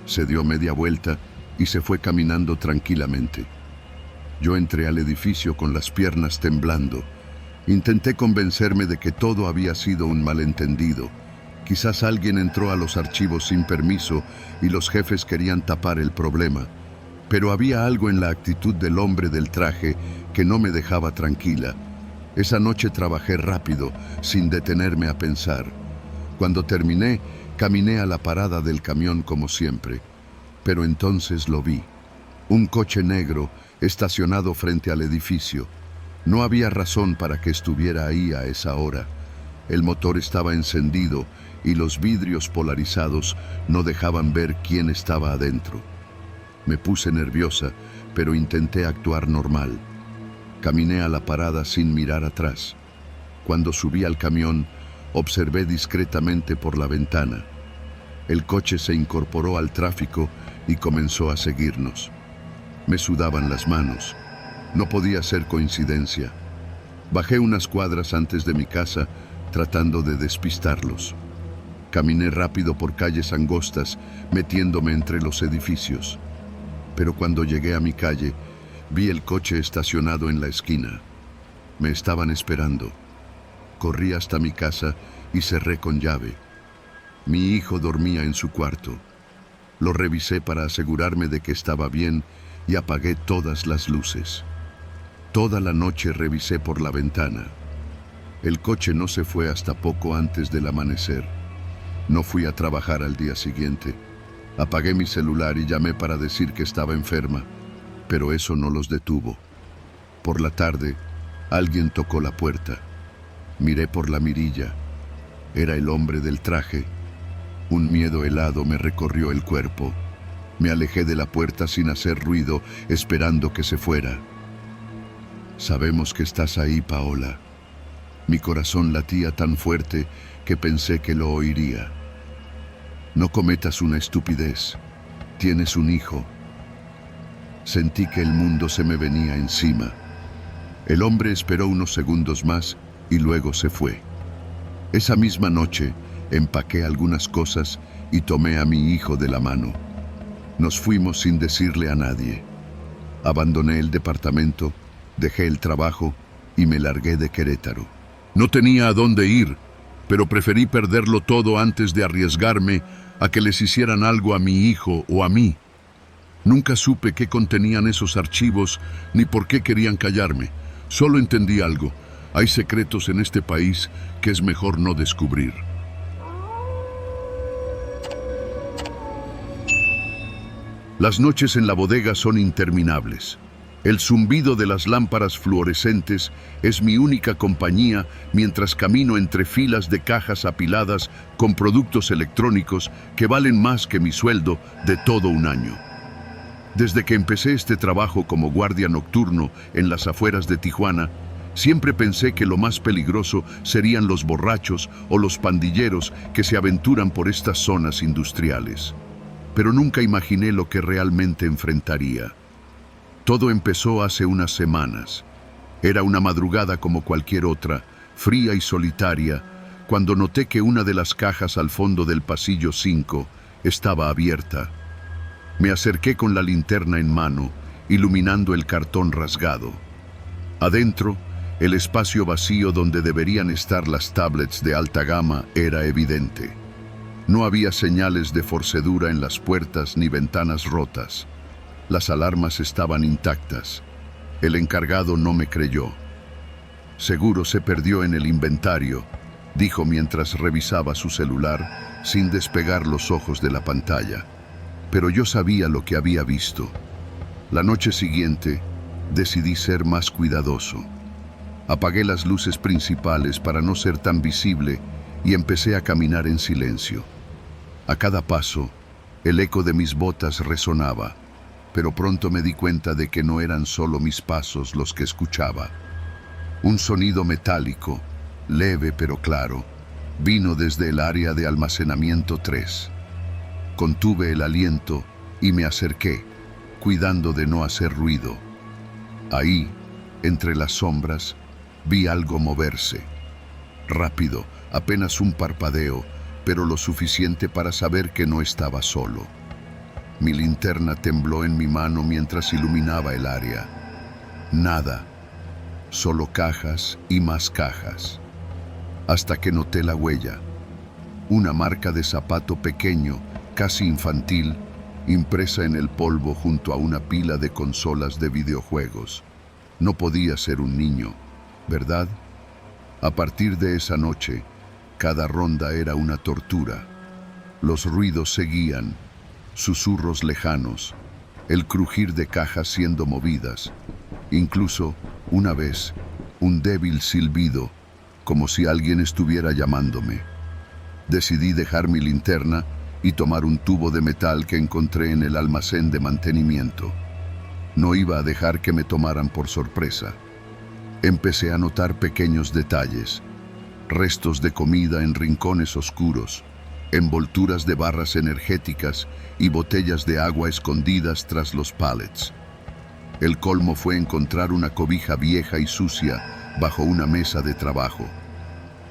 Se dio media vuelta y se fue caminando tranquilamente. Yo entré al edificio con las piernas temblando. Intenté convencerme de que todo había sido un malentendido. Quizás alguien entró a los archivos sin permiso y los jefes querían tapar el problema. Pero había algo en la actitud del hombre del traje que no me dejaba tranquila. Esa noche trabajé rápido, sin detenerme a pensar. Cuando terminé, caminé a la parada del camión como siempre. Pero entonces lo vi. Un coche negro estacionado frente al edificio. No había razón para que estuviera ahí a esa hora. El motor estaba encendido y los vidrios polarizados no dejaban ver quién estaba adentro. Me puse nerviosa, pero intenté actuar normal. Caminé a la parada sin mirar atrás. Cuando subí al camión, observé discretamente por la ventana. El coche se incorporó al tráfico y comenzó a seguirnos. Me sudaban las manos. No podía ser coincidencia. Bajé unas cuadras antes de mi casa, tratando de despistarlos. Caminé rápido por calles angostas, metiéndome entre los edificios. Pero cuando llegué a mi calle, vi el coche estacionado en la esquina. Me estaban esperando. Corrí hasta mi casa y cerré con llave. Mi hijo dormía en su cuarto. Lo revisé para asegurarme de que estaba bien y apagué todas las luces. Toda la noche revisé por la ventana. El coche no se fue hasta poco antes del amanecer. No fui a trabajar al día siguiente. Apagué mi celular y llamé para decir que estaba enferma, pero eso no los detuvo. Por la tarde, alguien tocó la puerta. Miré por la mirilla. Era el hombre del traje. Un miedo helado me recorrió el cuerpo. Me alejé de la puerta sin hacer ruido, esperando que se fuera. «Sabemos que estás ahí, Paola». Mi corazón latía tan fuerte que pensé que lo oiría. «No cometas una estupidez. Tienes un hijo». Sentí que el mundo se me venía encima. El hombre esperó unos segundos más y luego se fue. Esa misma noche, empaqué algunas cosas y tomé a mi hijo de la mano. Nos fuimos sin decirle a nadie. Abandoné el departamento, dejé el trabajo y me largué de Querétaro. No tenía a dónde ir, pero preferí perderlo todo antes de arriesgarme a que les hicieran algo a mi hijo o a mí. Nunca supe qué contenían esos archivos ni por qué querían callarme. Solo entendí algo: hay secretos en este país que es mejor no descubrir. Las noches en la bodega son interminables. El zumbido de las lámparas fluorescentes es mi única compañía mientras camino entre filas de cajas apiladas con productos electrónicos que valen más que mi sueldo de todo un año. Desde que empecé este trabajo como guardia nocturno en las afueras de Tijuana, siempre pensé que lo más peligroso serían los borrachos o los pandilleros que se aventuran por estas zonas industriales. Pero nunca imaginé lo que realmente enfrentaría. Todo empezó hace unas semanas. Era una madrugada como cualquier otra, fría y solitaria, cuando noté que una de las cajas al fondo del pasillo 5 estaba abierta. Me acerqué con la linterna en mano, iluminando el cartón rasgado. Adentro El espacio vacío donde deberían estar las tablets de alta gama era evidente. No había señales de forcedura en las puertas ni ventanas rotas. Las alarmas estaban intactas. El encargado no me creyó. «Seguro se perdió en el inventario», dijo mientras revisaba su celular sin despegar los ojos de la pantalla. Pero yo sabía lo que había visto. La noche siguiente decidí ser más cuidadoso. Apagué las luces principales para no ser tan visible y empecé a caminar en silencio. A cada paso, el eco de mis botas resonaba, pero pronto me di cuenta de que no eran solo mis pasos los que escuchaba. Un sonido metálico, leve pero claro, vino desde el área de almacenamiento 3. Contuve el aliento y me acerqué, cuidando de no hacer ruido. Ahí, entre las sombras, vi algo moverse. Rápido, apenas un parpadeo, pero lo suficiente para saber que no estaba solo. Mi linterna tembló en mi mano mientras iluminaba el área. Nada, solo cajas y más cajas. Hasta que noté la huella. Una marca de zapato pequeño, casi infantil, impresa en el polvo junto a una pila de consolas de videojuegos. No podía ser un niño, ¿verdad? A partir de esa noche, cada ronda era una tortura. Los ruidos seguían, susurros lejanos, el crujir de cajas siendo movidas, incluso, una vez, un débil silbido, como si alguien estuviera llamándome. Decidí dejar mi linterna y tomar un tubo de metal que encontré en el almacén de mantenimiento. No iba a dejar que me tomaran por sorpresa. Empecé a notar pequeños detalles, restos de comida en rincones oscuros, envolturas de barras energéticas y botellas de agua escondidas tras los pallets. El colmo fue encontrar una cobija vieja y sucia bajo una mesa de trabajo.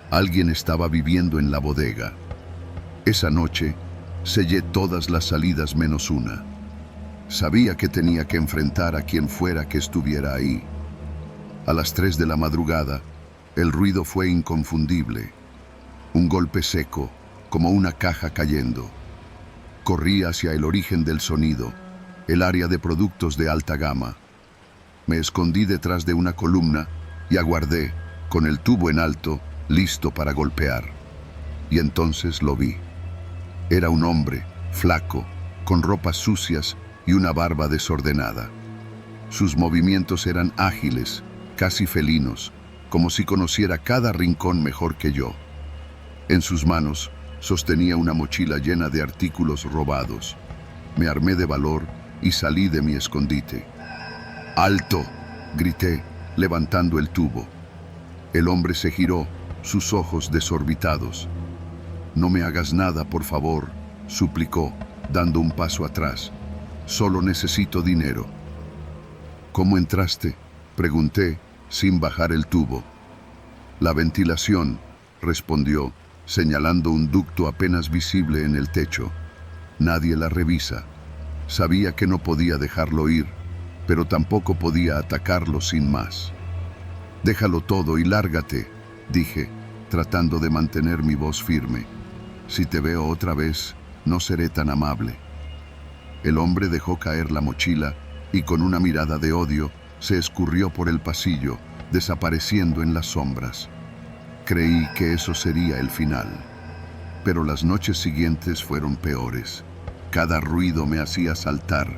Alguien estaba viviendo en la bodega. Esa noche, sellé todas las salidas menos una. Sabía que tenía que enfrentar a quien fuera que estuviera ahí. A las 3 de la madrugada, el ruido fue inconfundible. Un golpe seco, como una caja cayendo. Corrí hacia el origen del sonido, el área de productos de alta gama. Me escondí detrás de una columna y aguardé, con el tubo en alto, listo para golpear. Y entonces lo vi. Era un hombre, flaco, con ropas sucias y una barba desordenada. Sus movimientos eran ágiles, casi felinos, como si conociera cada rincón mejor que yo. En sus manos sostenía una mochila llena de artículos robados. Me armé de valor y salí de mi escondite. ¡Alto!, grité, levantando el tubo. El hombre se giró, sus ojos desorbitados. «No me hagas nada, por favor», suplicó, dando un paso atrás. «Solo necesito dinero». «¿Cómo entraste?», pregunté, sin bajar el tubo. «La ventilación», respondió, señalando un ducto apenas visible en el techo. «Nadie la revisa». Sabía que no podía dejarlo ir, pero tampoco podía atacarlo sin más. «Déjalo todo y lárgate», dije, tratando de mantener mi voz firme. «Si te veo otra vez, no seré tan amable». El hombre dejó caer la mochila y con una mirada de odio se escurrió por el pasillo, desapareciendo en las sombras. Creí que eso sería el final. Pero las noches siguientes fueron peores. Cada ruido me hacía saltar,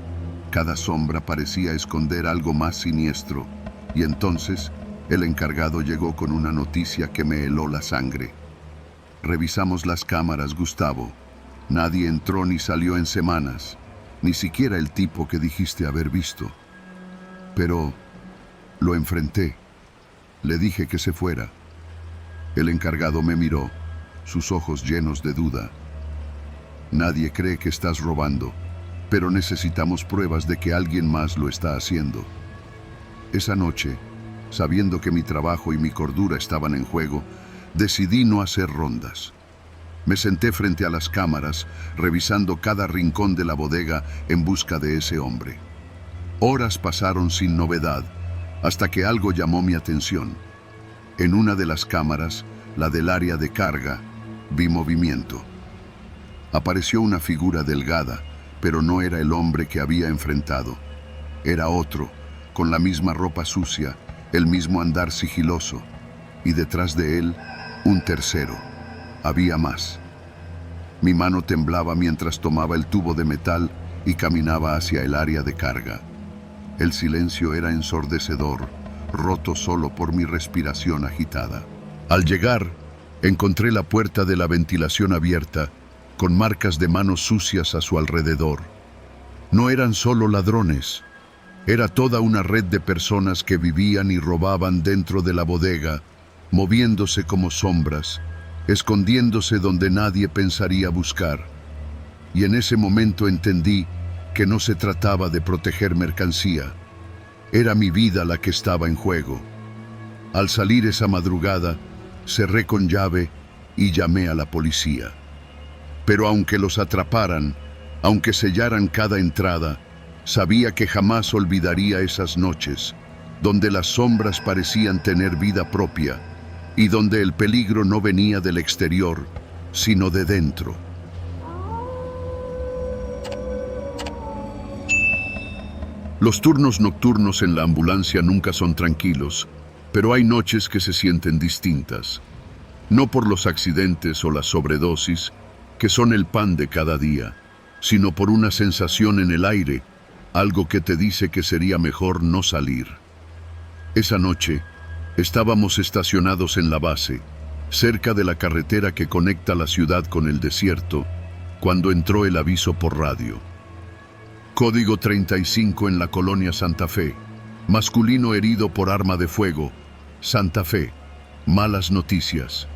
cada sombra parecía esconder algo más siniestro, y entonces el encargado llegó con una noticia que me heló la sangre. «Revisamos las cámaras, Gustavo. Nadie entró ni salió en semanas, ni siquiera el tipo que dijiste haber visto». Pero lo enfrenté. Le dije que se fuera. El encargado me miró, sus ojos llenos de duda. «Nadie cree que estás robando, pero necesitamos pruebas de que alguien más lo está haciendo». Esa noche, sabiendo que mi trabajo y mi cordura estaban en juego, decidí no hacer rondas. Me senté frente a las cámaras, revisando cada rincón de la bodega en busca de ese hombre. Horas pasaron sin novedad, hasta que algo llamó mi atención. En una de las cámaras, la del área de carga, vi movimiento. Apareció una figura delgada, pero no era el hombre que había enfrentado. Era otro, con la misma ropa sucia, el mismo andar sigiloso, y detrás de él, un tercero. Había más. Mi mano temblaba mientras tomaba el tubo de metal y caminaba hacia el área de carga. El silencio era ensordecedor, roto solo por mi respiración agitada. Al llegar, encontré la puerta de la ventilación abierta, con marcas de manos sucias a su alrededor. No eran solo ladrones, era toda una red de personas que vivían y robaban dentro de la bodega, moviéndose como sombras, escondiéndose donde nadie pensaría buscar. Y en ese momento entendí que no se trataba de proteger mercancía. Era mi vida la que estaba en juego. Al salir esa madrugada, cerré con llave y llamé a la policía. Pero aunque los atraparan, aunque sellaran cada entrada, sabía que jamás olvidaría esas noches, donde las sombras parecían tener vida propia y donde el peligro no venía del exterior, sino de dentro. Los turnos nocturnos en la ambulancia nunca son tranquilos, pero hay noches que se sienten distintas. No por los accidentes o la sobredosis, que son el pan de cada día, sino por una sensación en el aire, algo que te dice que sería mejor no salir. Esa noche, estábamos estacionados en la base, cerca de la carretera que conecta la ciudad con el desierto, cuando entró el aviso por radio. Código 35 en la colonia Santa Fe. Masculino herido por arma de fuego. Santa Fe. Malas noticias.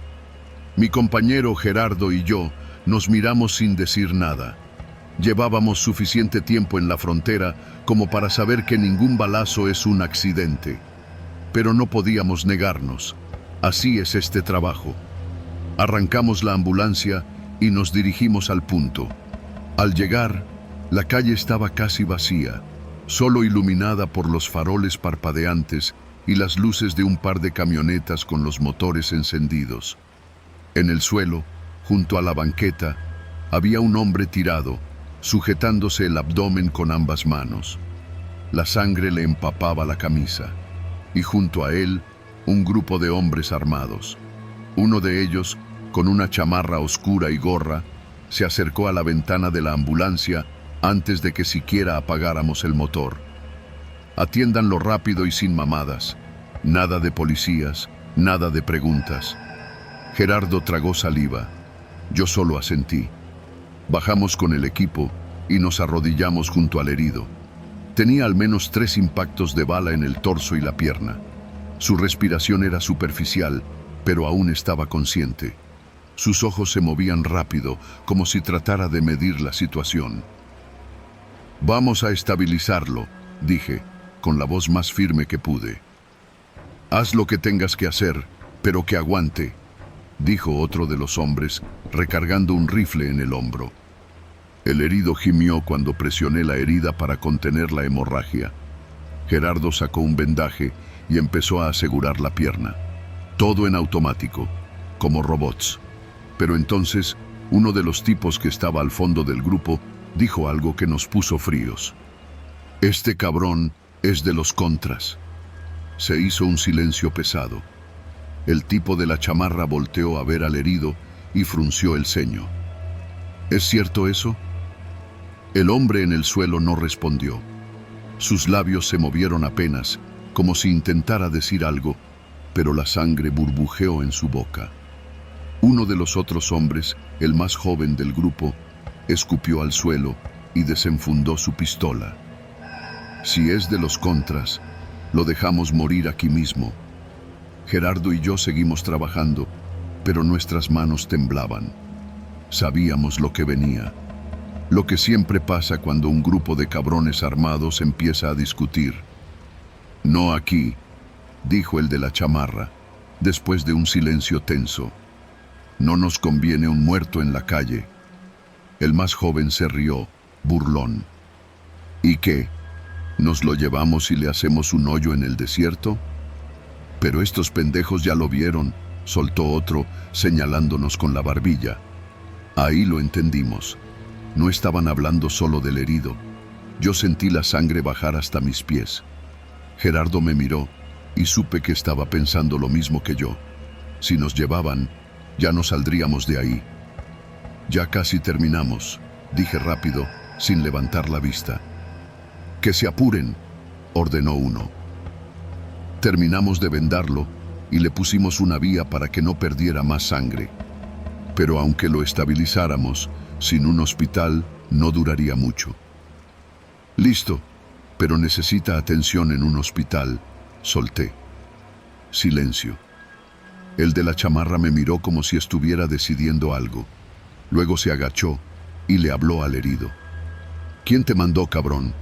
Mi compañero Gerardo y yo nos miramos sin decir nada. Llevábamos suficiente tiempo en la frontera como para saber que ningún balazo es un accidente. Pero no podíamos negarnos. Así es este trabajo. Arrancamos la ambulancia y nos dirigimos al punto. Al llegar, la calle estaba casi vacía, solo iluminada por los faroles parpadeantes y las luces de un par de camionetas con los motores encendidos. En el suelo, junto a la banqueta, había un hombre tirado, sujetándose el abdomen con ambas manos. La sangre le empapaba la camisa, y junto a él, un grupo de hombres armados. Uno de ellos, con una chamarra oscura y gorra, se acercó a la ventana de la ambulancia antes de que siquiera apagáramos el motor. Atiéndanlo rápido y sin mamadas. Nada de policías, nada de preguntas. Gerardo tragó saliva. Yo solo asentí. Bajamos con el equipo y nos arrodillamos junto al herido. Tenía al menos 3 impactos de bala en el torso y la pierna. Su respiración era superficial, pero aún estaba consciente. Sus ojos se movían rápido, como si tratara de medir la situación. «Vamos a estabilizarlo», dije, con la voz más firme que pude. «Haz lo que tengas que hacer, pero que aguante», dijo otro de los hombres, recargando un rifle en el hombro. El herido gimió cuando presioné la herida para contener la hemorragia. Gerardo sacó un vendaje y empezó a asegurar la pierna. Todo en automático, como robots. Pero entonces, uno de los tipos que estaba al fondo del grupo dijo algo que nos puso fríos. «Este cabrón es de los contras». Se hizo un silencio pesado. El tipo de la chamarra volteó a ver al herido y frunció el ceño. «¿Es cierto eso?». El hombre en el suelo no respondió. Sus labios se movieron apenas, como si intentara decir algo, pero la sangre burbujeó en su boca. Uno de los otros hombres, el más joven del grupo, escupió al suelo y desenfundó su pistola. «Si es de los contras, lo dejamos morir aquí mismo». Gerardo y yo seguimos trabajando, pero nuestras manos temblaban. Sabíamos lo que venía. Lo que siempre pasa cuando un grupo de cabrones armados empieza a discutir. «No aquí», dijo el de la chamarra, después de un silencio tenso. «No nos conviene un muerto en la calle». El más joven se rió, burlón. «¿Y qué? ¿Nos lo llevamos y le hacemos un hoyo en el desierto?». Pero estos pendejos ya lo vieron, soltó otro, señalándonos con la barbilla. Ahí lo entendimos. No estaban hablando solo del herido. Yo sentí la sangre bajar hasta mis pies. Gerardo me miró y supe que estaba pensando lo mismo que yo. Si nos llevaban, ya no saldríamos de ahí. Ya casi terminamos, dije rápido, sin levantar la vista. Que se apuren, ordenó uno. Terminamos de vendarlo y le pusimos una vía para que no perdiera más sangre. Pero aunque lo estabilizáramos, sin un hospital no duraría mucho. Listo, pero necesita atención en un hospital, solté. Silencio. El de la chamarra me miró como si estuviera decidiendo algo. Luego se agachó y le habló al herido. ¿Quién te mandó, cabrón?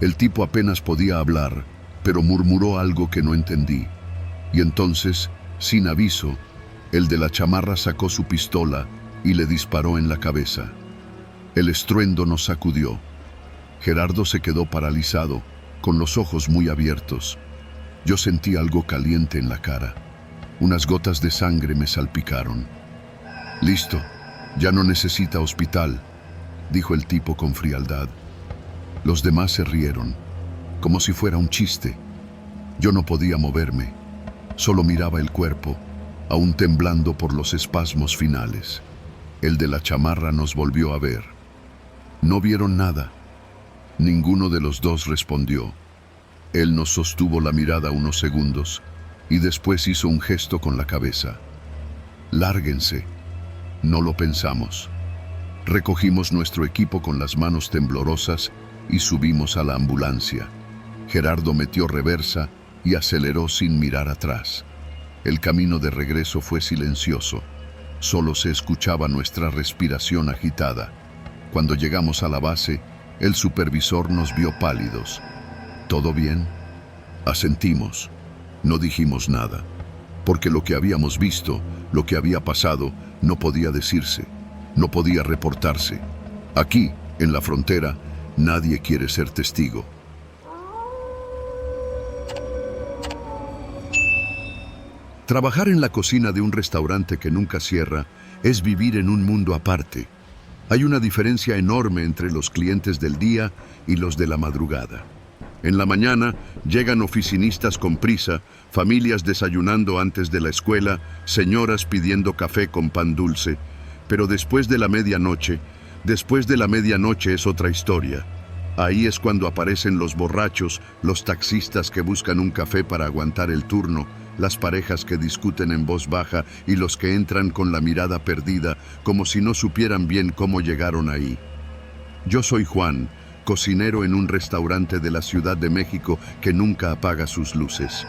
El tipo apenas podía hablar, pero murmuró algo que no entendí. Y entonces, sin aviso, el de la chamarra sacó su pistola y le disparó en la cabeza. El estruendo nos sacudió. Gerardo se quedó paralizado, con los ojos muy abiertos. Yo sentí algo caliente en la cara. Unas gotas de sangre me salpicaron. Listo, ya no necesita hospital, dijo el tipo con frialdad. Los demás se rieron, como si fuera un chiste. Yo no podía moverme, solo miraba el cuerpo, aún temblando por los espasmos finales. El de la chamarra nos volvió a ver. No vieron nada. Ninguno de los dos respondió. Él nos sostuvo la mirada unos segundos y después hizo un gesto con la cabeza. Lárguense. No lo pensamos. Recogimos nuestro equipo con las manos temblorosas y subimos a la ambulancia. Gerardo metió reversa y aceleró sin mirar atrás. El camino de regreso fue silencioso. Solo se escuchaba nuestra respiración agitada. Cuando llegamos a la base, el supervisor nos vio pálidos. ¿Todo bien? Asentimos. No dijimos nada, porque lo que habíamos visto, lo que había pasado, no podía decirse, no podía reportarse. Aquí, en la frontera, nadie quiere ser testigo. Trabajar en la cocina de un restaurante que nunca cierra es vivir en un mundo aparte. Hay una diferencia enorme entre los clientes del día y los de la madrugada. En la mañana llegan oficinistas con prisa, familias desayunando antes de la escuela, señoras pidiendo café con pan dulce. Pero después de la medianoche es otra historia. Ahí es cuando aparecen los borrachos, los taxistas que buscan un café para aguantar el turno, las parejas que discuten en voz baja y los que entran con la mirada perdida, como si no supieran bien cómo llegaron ahí. Yo soy Juan, cocinero en un restaurante de la Ciudad de México que nunca apaga sus luces.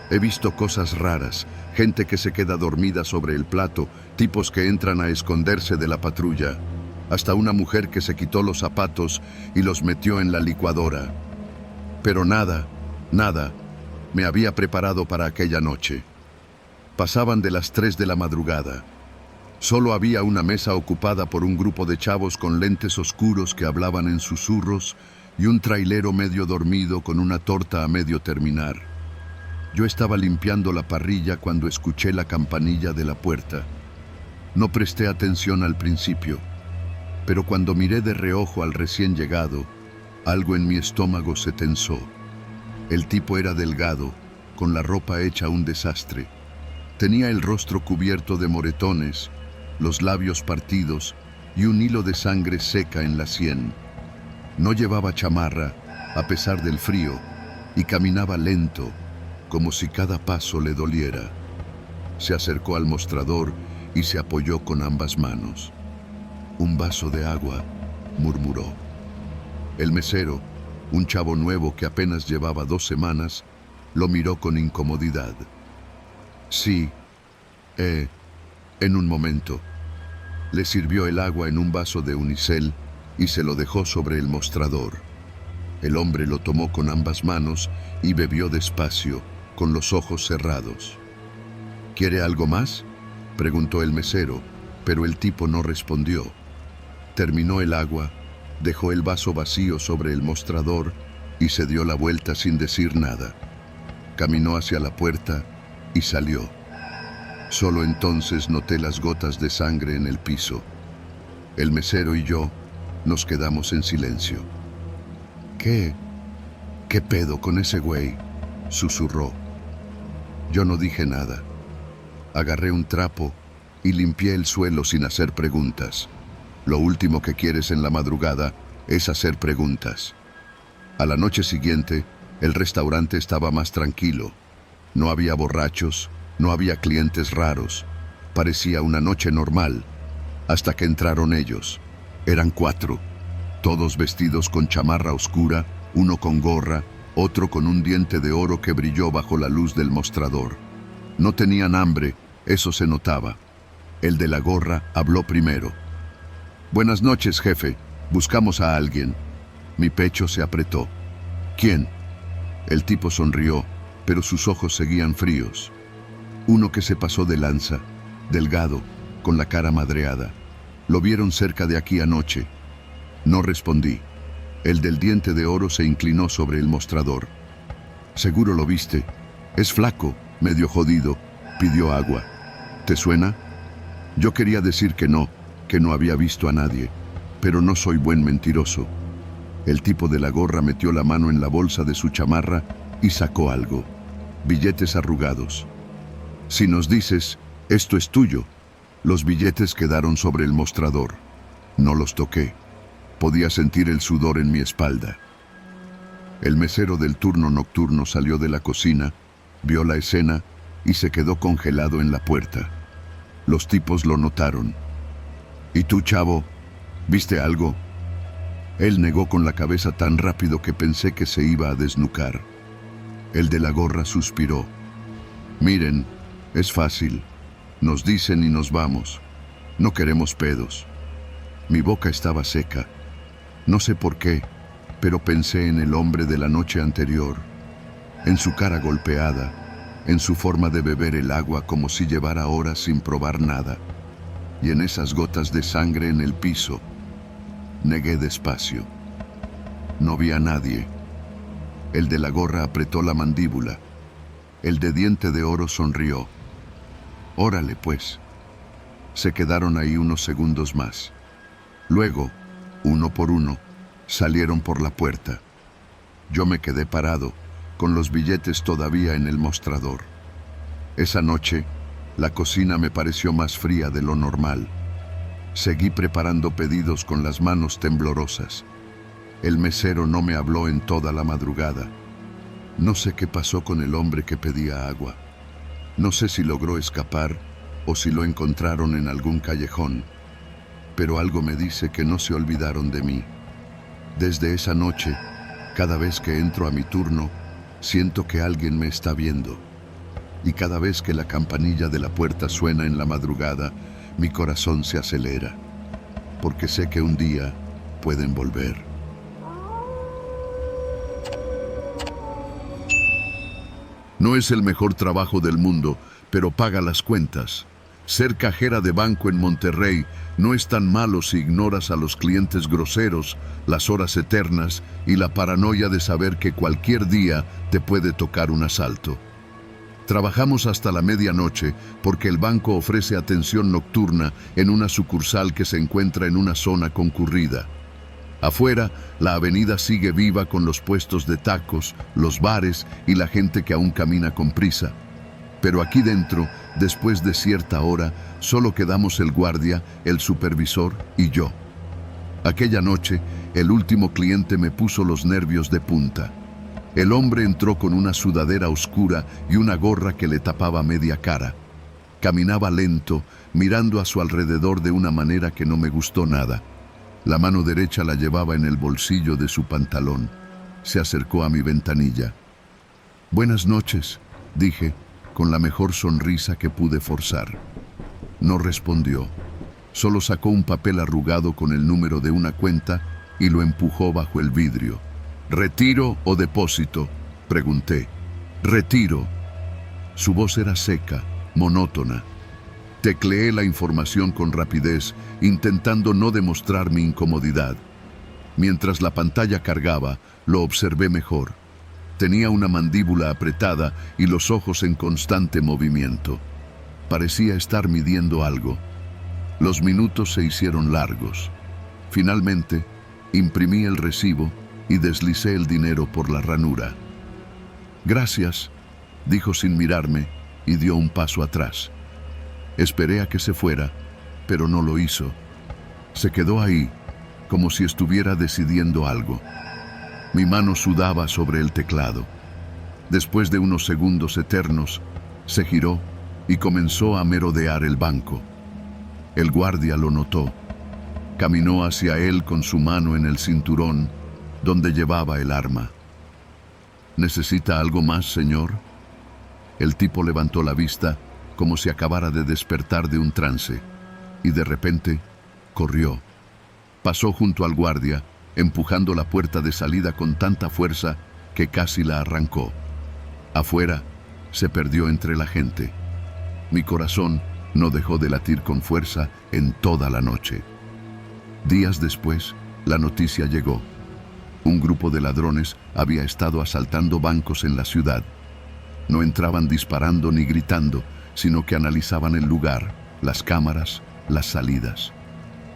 He visto cosas raras, gente que se queda dormida sobre el plato, tipos que entran a esconderse de la patrulla, hasta una mujer que se quitó los zapatos y los metió en la licuadora. Pero nada me había preparado para aquella noche. Pasaban de las 3 de la madrugada. Solo había una mesa ocupada por un grupo de chavos con lentes oscuros que hablaban en susurros y un trailero medio dormido con una torta a medio terminar. Yo estaba limpiando la parrilla cuando escuché la campanilla de la puerta. No presté atención al principio, pero cuando miré de reojo al recién llegado, algo en mi estómago se tensó. El tipo era delgado, con la ropa hecha un desastre. Tenía el rostro cubierto de moretones, los labios partidos y un hilo de sangre seca en la sien. No llevaba chamarra, a pesar del frío, y caminaba lento, como si cada paso le doliera. Se acercó al mostrador y se apoyó con ambas manos. «Un vaso de agua», murmuró. El mesero, un chavo nuevo que apenas llevaba 2 semanas, lo miró con incomodidad. «Sí, en un momento». Le sirvió el agua en un vaso de unicel y se lo dejó sobre el mostrador. El hombre lo tomó con ambas manos y bebió despacio, con los ojos cerrados. «¿Quiere algo más?», preguntó el mesero, pero el tipo no respondió. Terminó el agua, dejó el vaso vacío sobre el mostrador y se dio la vuelta sin decir nada. Caminó hacia la puerta y salió. Solo entonces noté las gotas de sangre en el piso. El mesero y yo nos quedamos en silencio. ¿Qué pedo con ese güey?, susurró. Yo no dije nada. Agarré un trapo y limpié el suelo sin hacer preguntas. Lo último que quieres en la madrugada es hacer preguntas. A la noche siguiente, el restaurante estaba más tranquilo. No había borrachos, no había clientes raros. Parecía una noche normal, hasta que entraron ellos. Eran 4, todos vestidos con chamarra oscura, uno con gorra, otro con un diente de oro que brilló bajo la luz del mostrador. No tenían hambre, eso se notaba. El de la gorra habló primero. «Buenas noches, jefe. Buscamos a alguien». Mi pecho se apretó. «¿Quién?». El tipo sonrió, pero sus ojos seguían fríos. Uno que se pasó de lanza, delgado, con la cara madreada. Lo vieron cerca de aquí anoche. No respondí. El del diente de oro se inclinó sobre el mostrador. «Seguro lo viste. Es flaco, medio jodido. Pidió agua. ¿Te suena?». Yo quería decir que no había visto a nadie, pero no soy buen mentiroso. El tipo de la gorra metió la mano en la bolsa de su chamarra y sacó algo. Billetes arrugados. «Si nos dices, esto es tuyo». Los billetes quedaron sobre el mostrador. No los toqué. Podía sentir el sudor en mi espalda. El mesero del turno nocturno salió de la cocina, vio la escena y se quedó congelado en la puerta. Los tipos lo notaron. «¿Y tú, chavo? ¿Viste algo?». Él negó con la cabeza tan rápido que pensé que se iba a desnucar. El de la gorra suspiró. «Miren, es fácil. Nos dicen y nos vamos. No queremos pedos». Mi boca estaba seca. No sé por qué, pero pensé en el hombre de la noche anterior, en su cara golpeada, en su forma de beber el agua como si llevara horas sin probar nada, y en esas gotas de sangre en el piso. Negué despacio. No vi a nadie. El de la gorra apretó la mandíbula. El de diente de oro sonrió. «Órale, pues». Se quedaron ahí unos segundos más. Luego, uno por uno, salieron por la puerta. Yo me quedé parado, con los billetes todavía en el mostrador. Esa noche, la cocina me pareció más fría de lo normal. Seguí preparando pedidos con las manos temblorosas. El mesero no me habló en toda la madrugada. No sé qué pasó con el hombre que pedía agua. No sé si logró escapar o si lo encontraron en algún callejón, pero algo me dice que no se olvidaron de mí. Desde esa noche, cada vez que entro a mi turno, siento que alguien me está viendo. Y cada vez que la campanilla de la puerta suena en la madrugada, mi corazón se acelera, porque sé que un día pueden volver. No es el mejor trabajo del mundo, pero paga las cuentas. Ser cajera de banco en Monterrey no es tan malo si ignoras a los clientes groseros, las horas eternas y la paranoia de saber que cualquier día te puede tocar un asalto. Trabajamos hasta la medianoche porque el banco ofrece atención nocturna en una sucursal que se encuentra en una zona concurrida. Afuera, la avenida sigue viva con los puestos de tacos, los bares y la gente que aún camina con prisa. Pero aquí dentro, después de cierta hora, solo quedamos el guardia, el supervisor y yo. Aquella noche, el último cliente me puso los nervios de punta. El hombre entró con una sudadera oscura y una gorra que le tapaba media cara. Caminaba lento, mirando a su alrededor de una manera que no me gustó nada. La mano derecha la llevaba en el bolsillo de su pantalón. Se acercó a mi ventanilla. «Buenas noches», dije, con la mejor sonrisa que pude forzar. No respondió. Solo sacó un papel arrugado con el número de una cuenta y lo empujó bajo el vidrio. «¿Retiro o depósito?», pregunté. «Retiro». Su voz era seca, monótona. Tecleé la información con rapidez, intentando no demostrar mi incomodidad. Mientras la pantalla cargaba, lo observé mejor. Tenía una mandíbula apretada y los ojos en constante movimiento. Parecía estar midiendo algo. Los minutos se hicieron largos. Finalmente, imprimí el recibo y deslicé el dinero por la ranura. «Gracias», dijo sin mirarme y dio un paso atrás. Esperé a que se fuera, pero no lo hizo. Se quedó ahí, como si estuviera decidiendo algo. Mi mano sudaba sobre el teclado. Después de unos segundos eternos, se giró y comenzó a merodear el banco. El guardia lo notó. Caminó hacia él con su mano en el cinturón, donde llevaba el arma. «¿Necesita algo más, señor?» El tipo levantó la vista como si acabara de despertar de un trance, y de repente corrió. Pasó junto al guardia, empujando la puerta de salida con tanta fuerza que casi la arrancó. Afuera, se perdió entre la gente. Mi corazón no dejó de latir con fuerza en toda la noche. Días después, la noticia llegó. Un grupo de ladrones había estado asaltando bancos en la ciudad. No entraban disparando ni gritando, sino que analizaban el lugar, las cámaras, las salidas.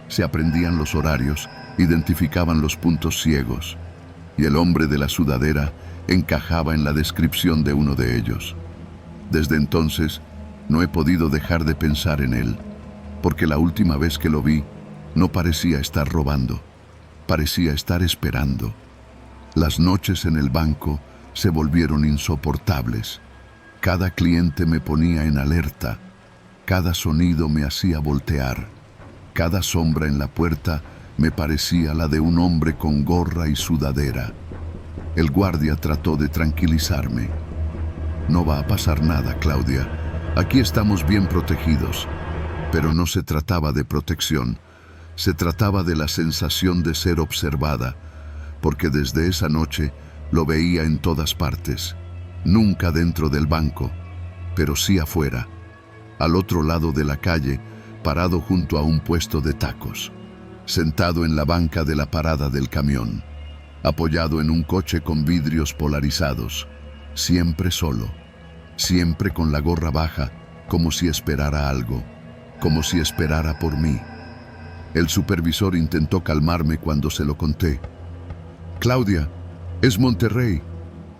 Se aprendían los horarios, identificaban los puntos ciegos, y el hombre de la sudadera encajaba en la descripción de uno de ellos. Desde entonces, no he podido dejar de pensar en él, porque la última vez que lo vi, no parecía estar robando, parecía estar esperando. Las noches en el banco se volvieron insoportables. Cada cliente me ponía en alerta, cada sonido me hacía voltear, cada sombra en la puerta me parecía la de un hombre con gorra y sudadera. El guardia trató de tranquilizarme. «No va a pasar nada, Claudia. Aquí estamos bien protegidos». Pero no se trataba de protección. Se trataba de la sensación de ser observada, porque desde esa noche lo veía en todas partes. Nunca dentro del banco, pero sí afuera, al otro lado de la calle, parado junto a un puesto de tacos, sentado en la banca de la parada del camión, apoyado en un coche con vidrios polarizados, siempre solo, siempre con la gorra baja, como si esperara algo, como si esperara por mí. El supervisor intentó calmarme cuando se lo conté. «Claudia, es Monterrey.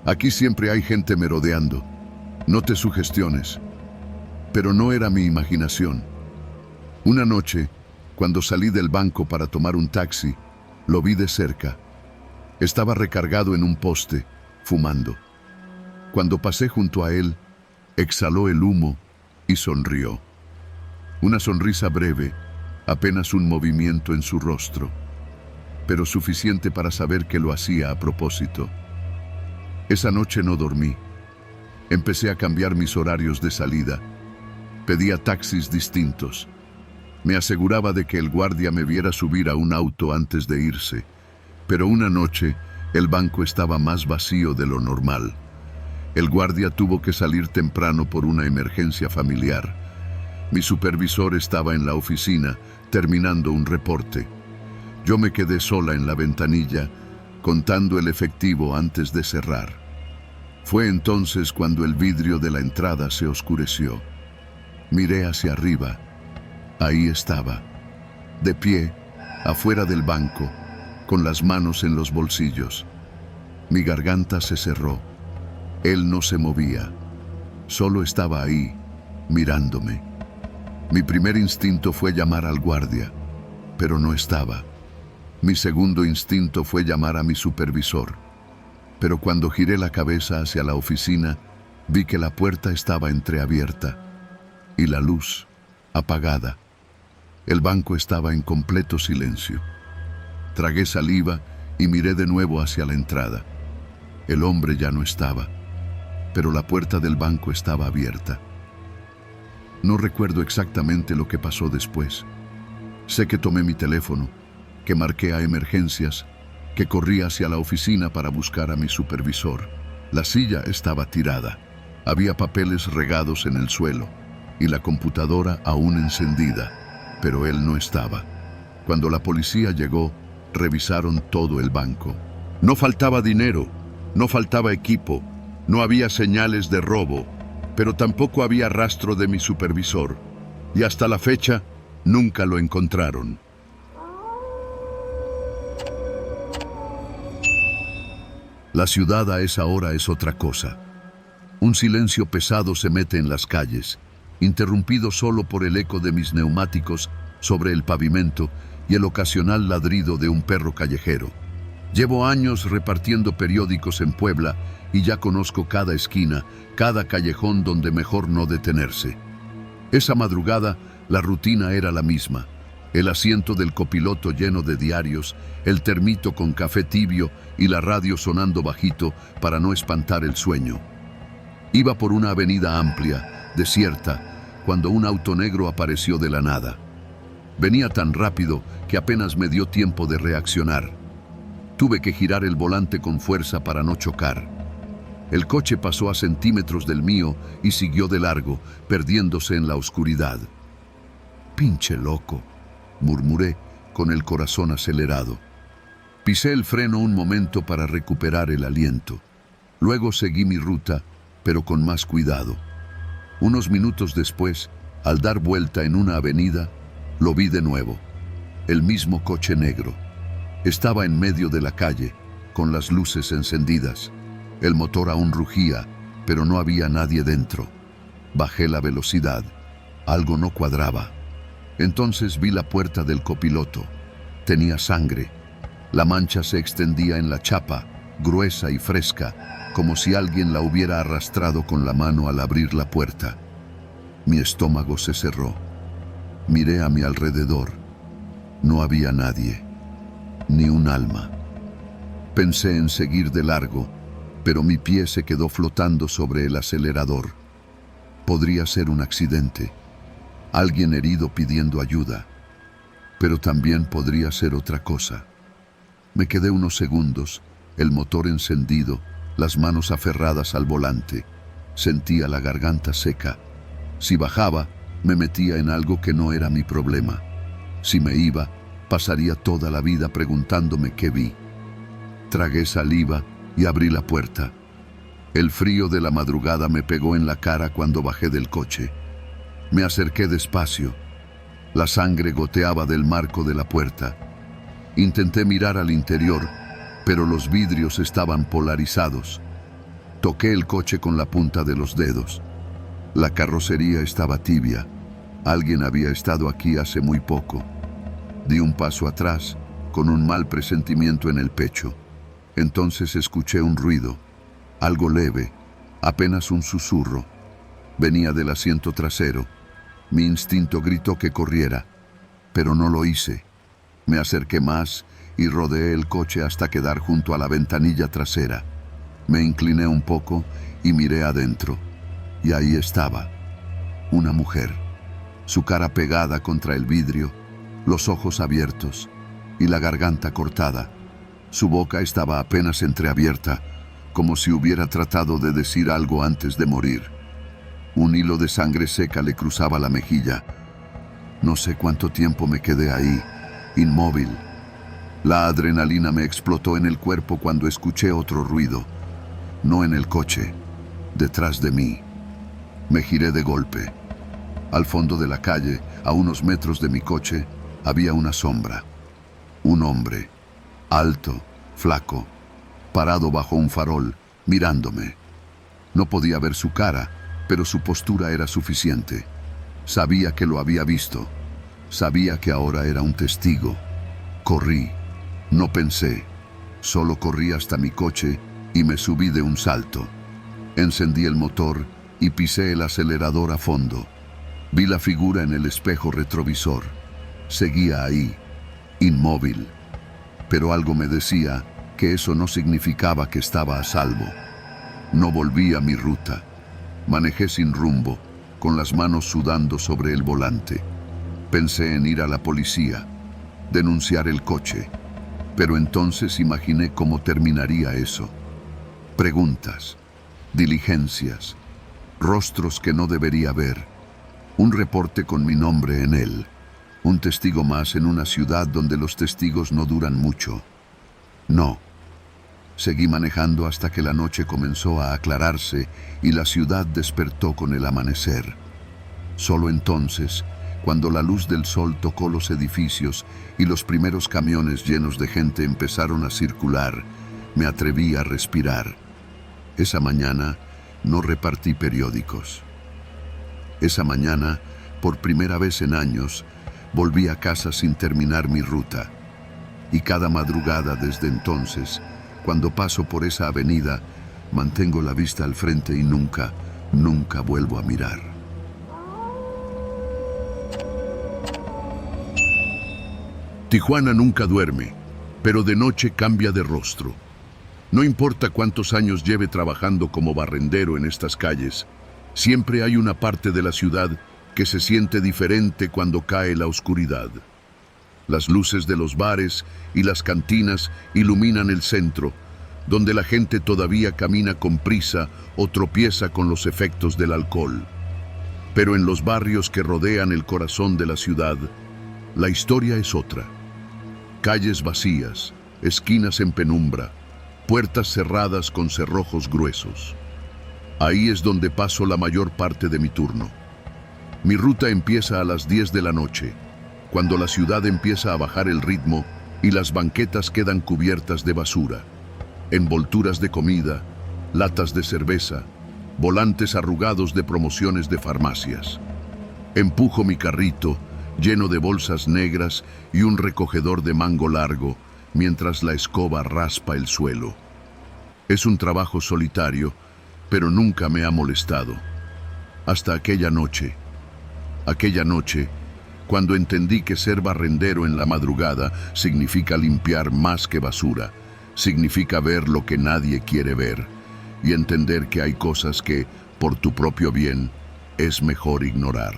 Aquí siempre hay gente merodeando. No te sugestiones». Pero no era mi imaginación. Una noche, cuando salí del banco para tomar un taxi, lo vi de cerca. Estaba recargado en un poste, fumando. Cuando pasé junto a él, exhaló el humo y sonrió. Una sonrisa breve, apenas un movimiento en su rostro, pero suficiente para saber que lo hacía a propósito. Esa noche no dormí. Empecé a cambiar mis horarios de salida. Pedía taxis distintos. Me aseguraba de que el guardia me viera subir a un auto antes de irse. Pero una noche, el banco estaba más vacío de lo normal. El guardia tuvo que salir temprano por una emergencia familiar. Mi supervisor estaba en la oficina, terminando un reporte. Yo me quedé sola en la ventanilla, contando el efectivo antes de cerrar. Fue entonces cuando el vidrio de la entrada se oscureció. Miré hacia arriba. Ahí estaba, de pie, afuera del banco, con las manos en los bolsillos. Mi garganta se cerró. Él no se movía. Solo estaba ahí, mirándome. Mi primer instinto fue llamar al guardia, pero no estaba. Mi segundo instinto fue llamar a mi supervisor. Pero cuando giré la cabeza hacia la oficina, vi que la puerta estaba entreabierta y la luz apagada. El banco estaba en completo silencio. Tragué saliva y miré de nuevo hacia la entrada. El hombre ya no estaba, pero la puerta del banco estaba abierta. No recuerdo exactamente lo que pasó después. Sé que tomé mi teléfono, que marqué a emergencias, que corrí hacia la oficina para buscar a mi supervisor. La silla estaba tirada. Había papeles regados en el suelo y la computadora aún encendida, pero él no estaba. Cuando la policía llegó, revisaron todo el banco. No faltaba dinero, No faltaba equipo, no había señales de robo, pero tampoco había rastro de mi supervisor. Y hasta la fecha, nunca lo encontraron. La ciudad a esa hora es otra cosa. Un silencio pesado se mete en las calles, interrumpido solo por el eco de mis neumáticos sobre el pavimento y el ocasional ladrido de un perro callejero. Llevo años repartiendo periódicos en Puebla y ya conozco cada esquina, cada callejón donde mejor no detenerse. Esa madrugada, la rutina era la misma. El asiento del copiloto lleno de diarios, el termito con café tibio y la radio sonando bajito para no espantar el sueño. Iba por una avenida amplia, desierta, cuando un auto negro apareció de la nada. Venía tan rápido que apenas me dio tiempo de reaccionar. Tuve que girar el volante con fuerza para no chocar. El coche pasó a centímetros del mío y siguió de largo, perdiéndose en la oscuridad. «Pinche loco», murmuré, con el corazón acelerado. Pisé el freno un momento para recuperar el aliento. Luego seguí mi ruta, pero con más cuidado. Unos minutos después, al dar vuelta en una avenida, lo vi de nuevo. El mismo coche negro. Estaba en medio de la calle, con las luces encendidas. El motor aún rugía, pero no había nadie dentro. Bajé la velocidad. Algo no cuadraba. Entonces vi la puerta del copiloto. Tenía sangre. La mancha se extendía en la chapa, gruesa y fresca, como si alguien la hubiera arrastrado con la mano al abrir la puerta. Mi estómago se cerró. Miré a mi alrededor. No había nadie, ni un alma. Pensé en seguir de largo, pero mi pie se quedó flotando sobre el acelerador. Podría ser un accidente, alguien herido pidiendo ayuda, pero también podría ser otra cosa. Me quedé unos segundos, el motor encendido, las manos aferradas al volante. Sentía la garganta seca. Si bajaba, me metía en algo que no era mi problema. Si me iba, pasaría toda la vida preguntándome qué vi. Tragué saliva y abrí la puerta. El frío de la madrugada me pegó en la cara cuando bajé del coche. Me acerqué despacio. La sangre goteaba del marco de la puerta. Intenté mirar al interior, pero los vidrios estaban polarizados. Toqué el coche con la punta de los dedos. La carrocería estaba tibia. Alguien había estado aquí hace muy poco. Di un paso atrás, con un mal presentimiento en el pecho. Entonces escuché un ruido, algo leve, apenas un susurro. Venía del asiento trasero. Mi instinto gritó que corriera, pero no lo hice. Me acerqué más y rodeé el coche hasta quedar junto a la ventanilla trasera. Me incliné un poco y miré adentro. Y ahí estaba, una mujer, su cara pegada contra el vidrio, los ojos abiertos y la garganta cortada. Su boca estaba apenas entreabierta, como si hubiera tratado de decir algo antes de morir. Un hilo de sangre seca le cruzaba la mejilla. No sé cuánto tiempo me quedé ahí, inmóvil. La adrenalina me explotó en el cuerpo cuando escuché otro ruido. No en el coche, detrás de mí. Me giré de golpe. Al fondo de la calle, a unos metros de mi coche, había una sombra. Un hombre, alto, flaco, parado bajo un farol, mirándome. No podía ver su cara, pero su postura era suficiente. Sabía que lo había visto. Sabía que ahora era un testigo. Corrí. No pensé. Solo corrí hasta mi coche y me subí de un salto. Encendí el motor y pisé el acelerador a fondo. Vi la figura en el espejo retrovisor. Seguía ahí, inmóvil. Pero algo me decía que eso no significaba que estaba a salvo. No volví a mi ruta. Manejé sin rumbo, con las manos sudando sobre el volante. Pensé en ir a la policía, denunciar el coche, pero entonces imaginé cómo terminaría eso. Preguntas, diligencias, rostros que no debería ver, un reporte con mi nombre en él, un testigo más en una ciudad donde los testigos no duran mucho. No, Seguí manejando hasta que la noche comenzó a aclararse y la ciudad despertó con el amanecer. Solo entonces, cuando la luz del sol tocó los edificios y los primeros camiones llenos de gente empezaron a circular, me atreví a respirar. Esa mañana no repartí periódicos. Esa mañana, por primera vez en años, volví a casa sin terminar mi ruta. Y cada madrugada desde entonces, cuando paso por esa avenida, mantengo la vista al frente y nunca vuelvo a mirar. Tijuana nunca duerme, pero de noche cambia de rostro. No importa cuántos años lleve trabajando como barrendero en estas calles, siempre hay una parte de la ciudad que se siente diferente cuando cae la oscuridad. Las luces de los bares y las cantinas iluminan el centro, donde la gente todavía camina con prisa o tropieza con los efectos del alcohol. Pero en los barrios que rodean el corazón de la ciudad, la historia es otra. Calles vacías, esquinas en penumbra, puertas cerradas con cerrojos gruesos. Ahí es donde paso la mayor parte de mi turno. Mi ruta empieza a las 10 de la noche, cuando la ciudad empieza a bajar el ritmo y las banquetas quedan cubiertas de basura, envolturas de comida, latas de cerveza, volantes arrugados de promociones de farmacias. Empujo mi carrito, lleno de bolsas negras y un recogedor de mango largo, mientras la escoba raspa el suelo. Es un trabajo solitario, pero nunca me ha molestado. Hasta aquella noche, cuando entendí que ser barrendero en la madrugada significa limpiar más que basura, significa ver lo que nadie quiere ver y entender que hay cosas que, por tu propio bien, es mejor ignorar.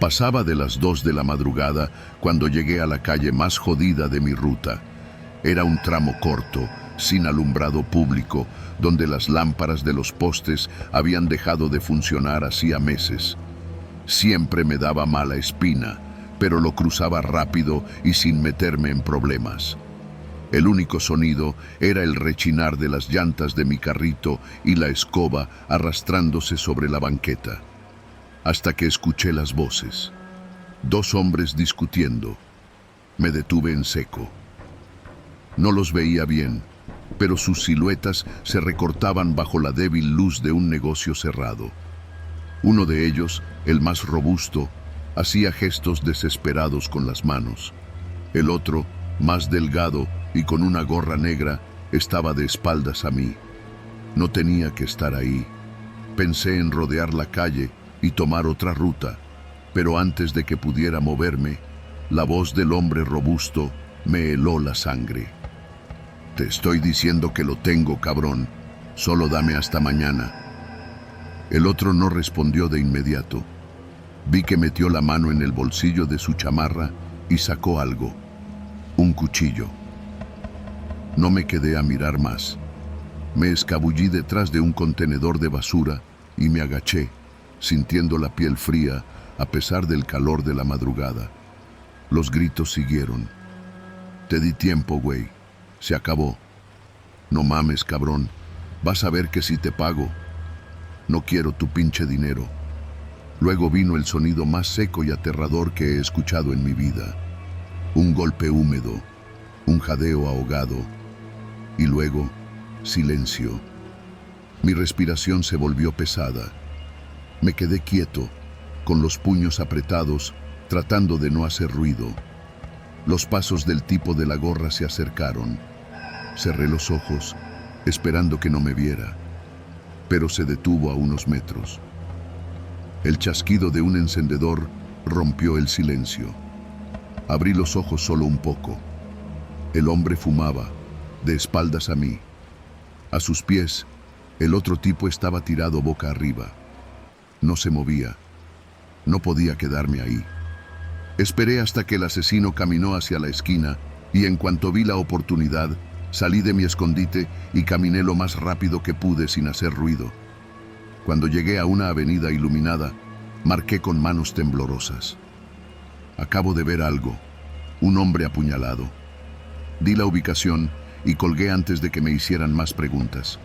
Pasaba de las 2 de la madrugada cuando llegué a la calle más jodida de mi ruta. Era un tramo corto, sin alumbrado público, donde las lámparas de los postes habían dejado de funcionar hacía meses. Siempre me daba mala espina, pero lo cruzaba rápido y sin meterme en problemas. El único sonido era el rechinar de las llantas de mi carrito y la escoba arrastrándose sobre la banqueta. Hasta que escuché las voces. 2 hombres discutiendo. Me detuve en seco. No los veía bien, pero sus siluetas se recortaban bajo la débil luz de un negocio cerrado. Uno de ellos, el más robusto, hacía gestos desesperados con las manos. El otro, más delgado y con una gorra negra, estaba de espaldas a mí. No tenía que estar ahí. Pensé en rodear la calle y tomar otra ruta, pero antes de que pudiera moverme, la voz del hombre robusto me heló la sangre. Te estoy diciendo que lo tengo, cabrón. Solo dame hasta mañana. El otro no respondió de inmediato. Vi que metió la mano en el bolsillo de su chamarra y sacó algo. Un cuchillo. No me quedé a mirar más. Me escabullí detrás de un contenedor de basura y me agaché, sintiendo la piel fría a pesar del calor de la madrugada. Los gritos siguieron. Te di tiempo, güey. Se acabó. No mames, cabrón. Vas a ver que sí te pago. No quiero tu pinche dinero. Luego vino el sonido más seco y aterrador que he escuchado en mi vida. Un golpe húmedo, un jadeo ahogado y luego silencio. Mi respiración se volvió pesada. Me quedé quieto, con los puños apretados, tratando de no hacer ruido. Los pasos del tipo de la gorra se acercaron. Cerré los ojos, esperando que no me viera, pero se detuvo a unos metros. El chasquido de un encendedor rompió el silencio. Abrí los ojos solo un poco. El hombre fumaba, de espaldas a mí. A sus pies, el otro tipo estaba tirado boca arriba. No se movía. No podía quedarme ahí. Esperé hasta que el asesino caminó hacia la esquina y en cuanto vi la oportunidad, salí de mi escondite y caminé lo más rápido que pude sin hacer ruido. Cuando llegué a una avenida iluminada, marqué con manos temblorosas. Acabo de ver algo. Un hombre apuñalado. Di la ubicación y colgué antes de que me hicieran más preguntas.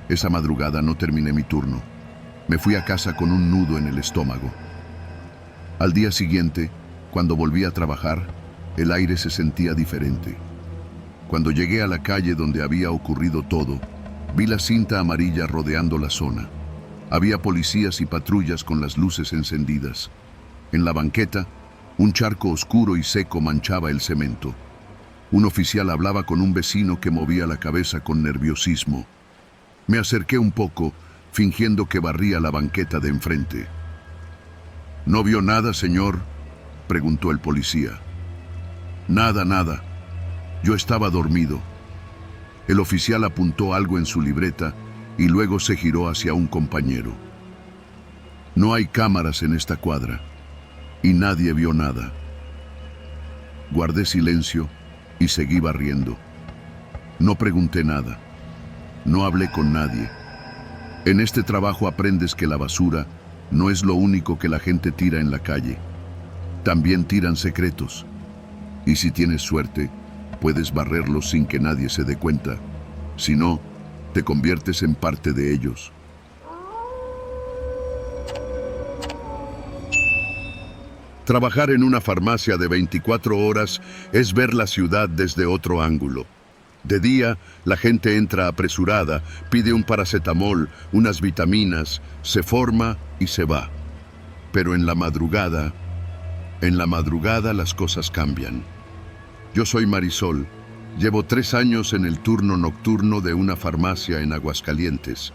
Esa madrugada no terminé mi turno. Me fui a casa con un nudo en el estómago. Al día siguiente, cuando volví a trabajar, el aire se sentía diferente. Cuando llegué a la calle donde había ocurrido todo, vi la cinta amarilla rodeando la zona. Había policías y patrullas con las luces encendidas. En la banqueta, un charco oscuro y seco manchaba el cemento. Un oficial hablaba con un vecino que movía la cabeza con nerviosismo. Me acerqué un poco, fingiendo que barría la banqueta de enfrente. ¿No vio nada, señor?, preguntó el policía. Nada, nada. Yo estaba dormido. El oficial apuntó algo en su libreta y luego se giró hacia un compañero. No hay cámaras en esta cuadra y nadie vio nada. Guardé silencio y seguí barriendo. No pregunté nada. No hablé con nadie. En este trabajo aprendes que la basura no es lo único que la gente tira en la calle. También tiran secretos. Y si tienes suerte, puedes barrerlos sin que nadie se dé cuenta. Si no, te conviertes en parte de ellos. Trabajar en una farmacia de 24 horas es ver la ciudad desde otro ángulo. De día, la gente entra apresurada, pide un paracetamol, unas vitaminas, se forma y se va. Pero en la madrugada las cosas cambian. Yo soy Marisol. Llevo 3 años en el turno nocturno de una farmacia en Aguascalientes.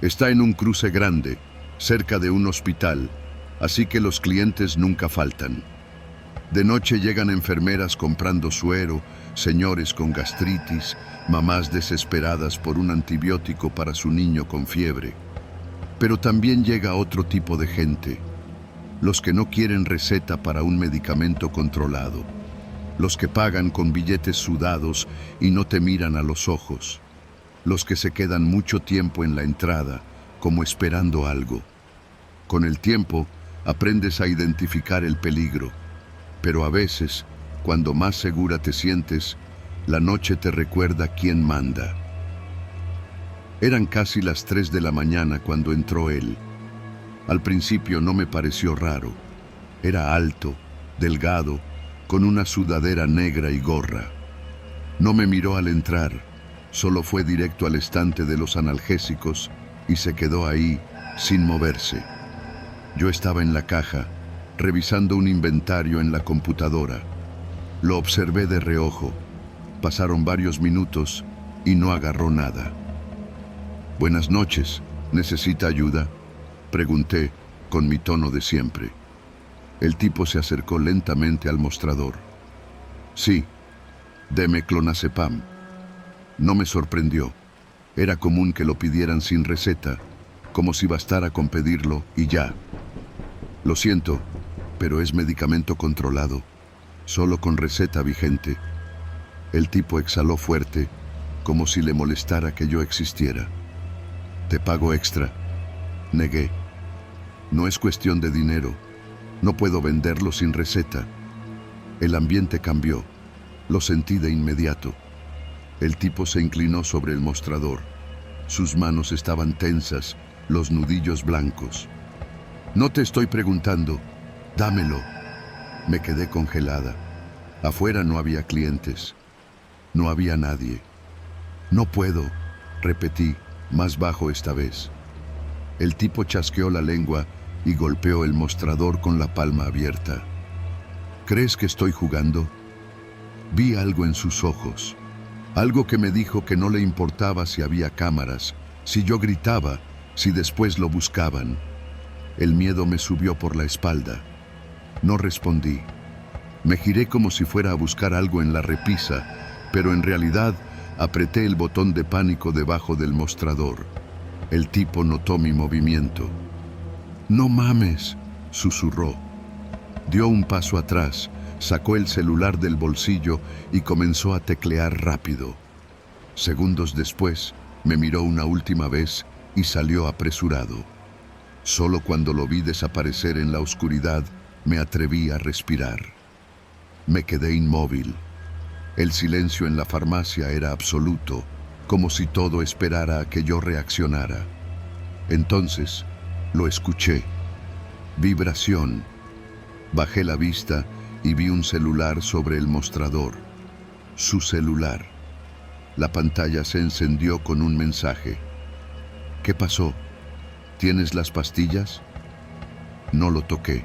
Está en un cruce grande, cerca de un hospital, así que los clientes nunca faltan. De noche llegan enfermeras comprando suero, señores con gastritis, mamás desesperadas por un antibiótico para su niño con fiebre. Pero también llega otro tipo de gente, los que no quieren receta para un medicamento controlado, los que pagan con billetes sudados y no te miran a los ojos, los que se quedan mucho tiempo en la entrada, como esperando algo. Con el tiempo, aprendes a identificar el peligro, pero a veces, cuando más segura te sientes, la noche te recuerda quién manda. Eran casi las 3 de la mañana cuando entró él. Al principio no me pareció raro. Era alto, delgado, con una sudadera negra y gorra. No me miró al entrar, solo fue directo al estante de los analgésicos y se quedó ahí, sin moverse. Yo estaba en la caja, revisando un inventario en la computadora. Lo observé de reojo. Pasaron varios minutos y no agarró nada. «Buenas noches, ¿necesita ayuda?», pregunté con mi tono de siempre. El tipo se acercó lentamente al mostrador. «Sí, deme clonazepam». No me sorprendió. Era común que lo pidieran sin receta, como si bastara con pedirlo y ya. «Lo siento, pero es medicamento controlado, solo con receta vigente». El tipo exhaló fuerte, como si le molestara que yo existiera. «Te pago extra», negué. «No es cuestión de dinero. No puedo venderlo sin receta». El ambiente cambió. Lo sentí de inmediato. El tipo se inclinó sobre el mostrador. Sus manos estaban tensas, los nudillos blancos. «No te estoy preguntando. Dámelo». Me quedé congelada. Afuera no había clientes. No había nadie. «No puedo», repetí, más bajo esta vez. El tipo chasqueó la lengua y golpeó el mostrador con la palma abierta. «¿Crees que estoy jugando?». Vi algo en sus ojos, algo que me dijo que no le importaba si había cámaras, si yo gritaba, si después lo buscaban. El miedo me subió por la espalda. No respondí. Me giré como si fuera a buscar algo en la repisa, pero en realidad apreté el botón de pánico debajo del mostrador. El tipo notó mi movimiento. «No mames», susurró. Dio un paso atrás, sacó el celular del bolsillo y comenzó a teclear rápido. Segundos después, me miró una última vez y salió apresurado. Solo cuando lo vi desaparecer en la oscuridad, me atreví a respirar. Me quedé inmóvil. El silencio en la farmacia era absoluto, como si todo esperara a que yo reaccionara. Entonces, lo escuché. Vibración. Bajé la vista y vi un celular sobre el mostrador. Su celular. La pantalla se encendió con un mensaje. ¿Qué pasó? ¿Tienes las pastillas? No lo toqué.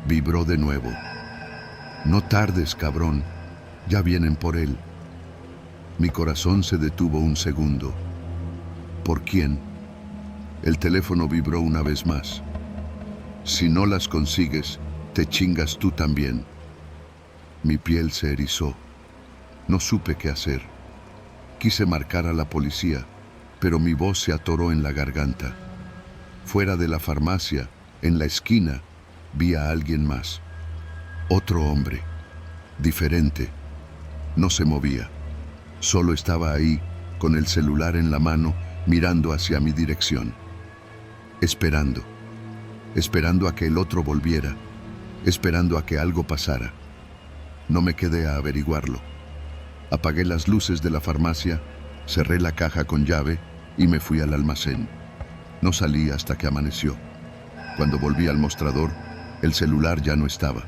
Vibró de nuevo. No tardes, cabrón. Ya vienen por él. Mi corazón se detuvo un segundo. ¿Por quién? El teléfono vibró una vez más. Si no las consigues, te chingas tú también. Mi piel se erizó. No supe qué hacer. Quise marcar a la policía, pero mi voz se atoró en la garganta. Fuera de la farmacia, en la esquina, vi a alguien más. Otro hombre. Diferente. No se movía. Solo estaba ahí, con el celular en la mano, mirando hacia mi dirección. Esperando. Esperando a que el otro volviera. Esperando a que algo pasara. No me quedé a averiguarlo. Apagué las luces de la farmacia, cerré la caja con llave y me fui al almacén. No salí hasta que amaneció. Cuando volví al mostrador, el celular ya no estaba.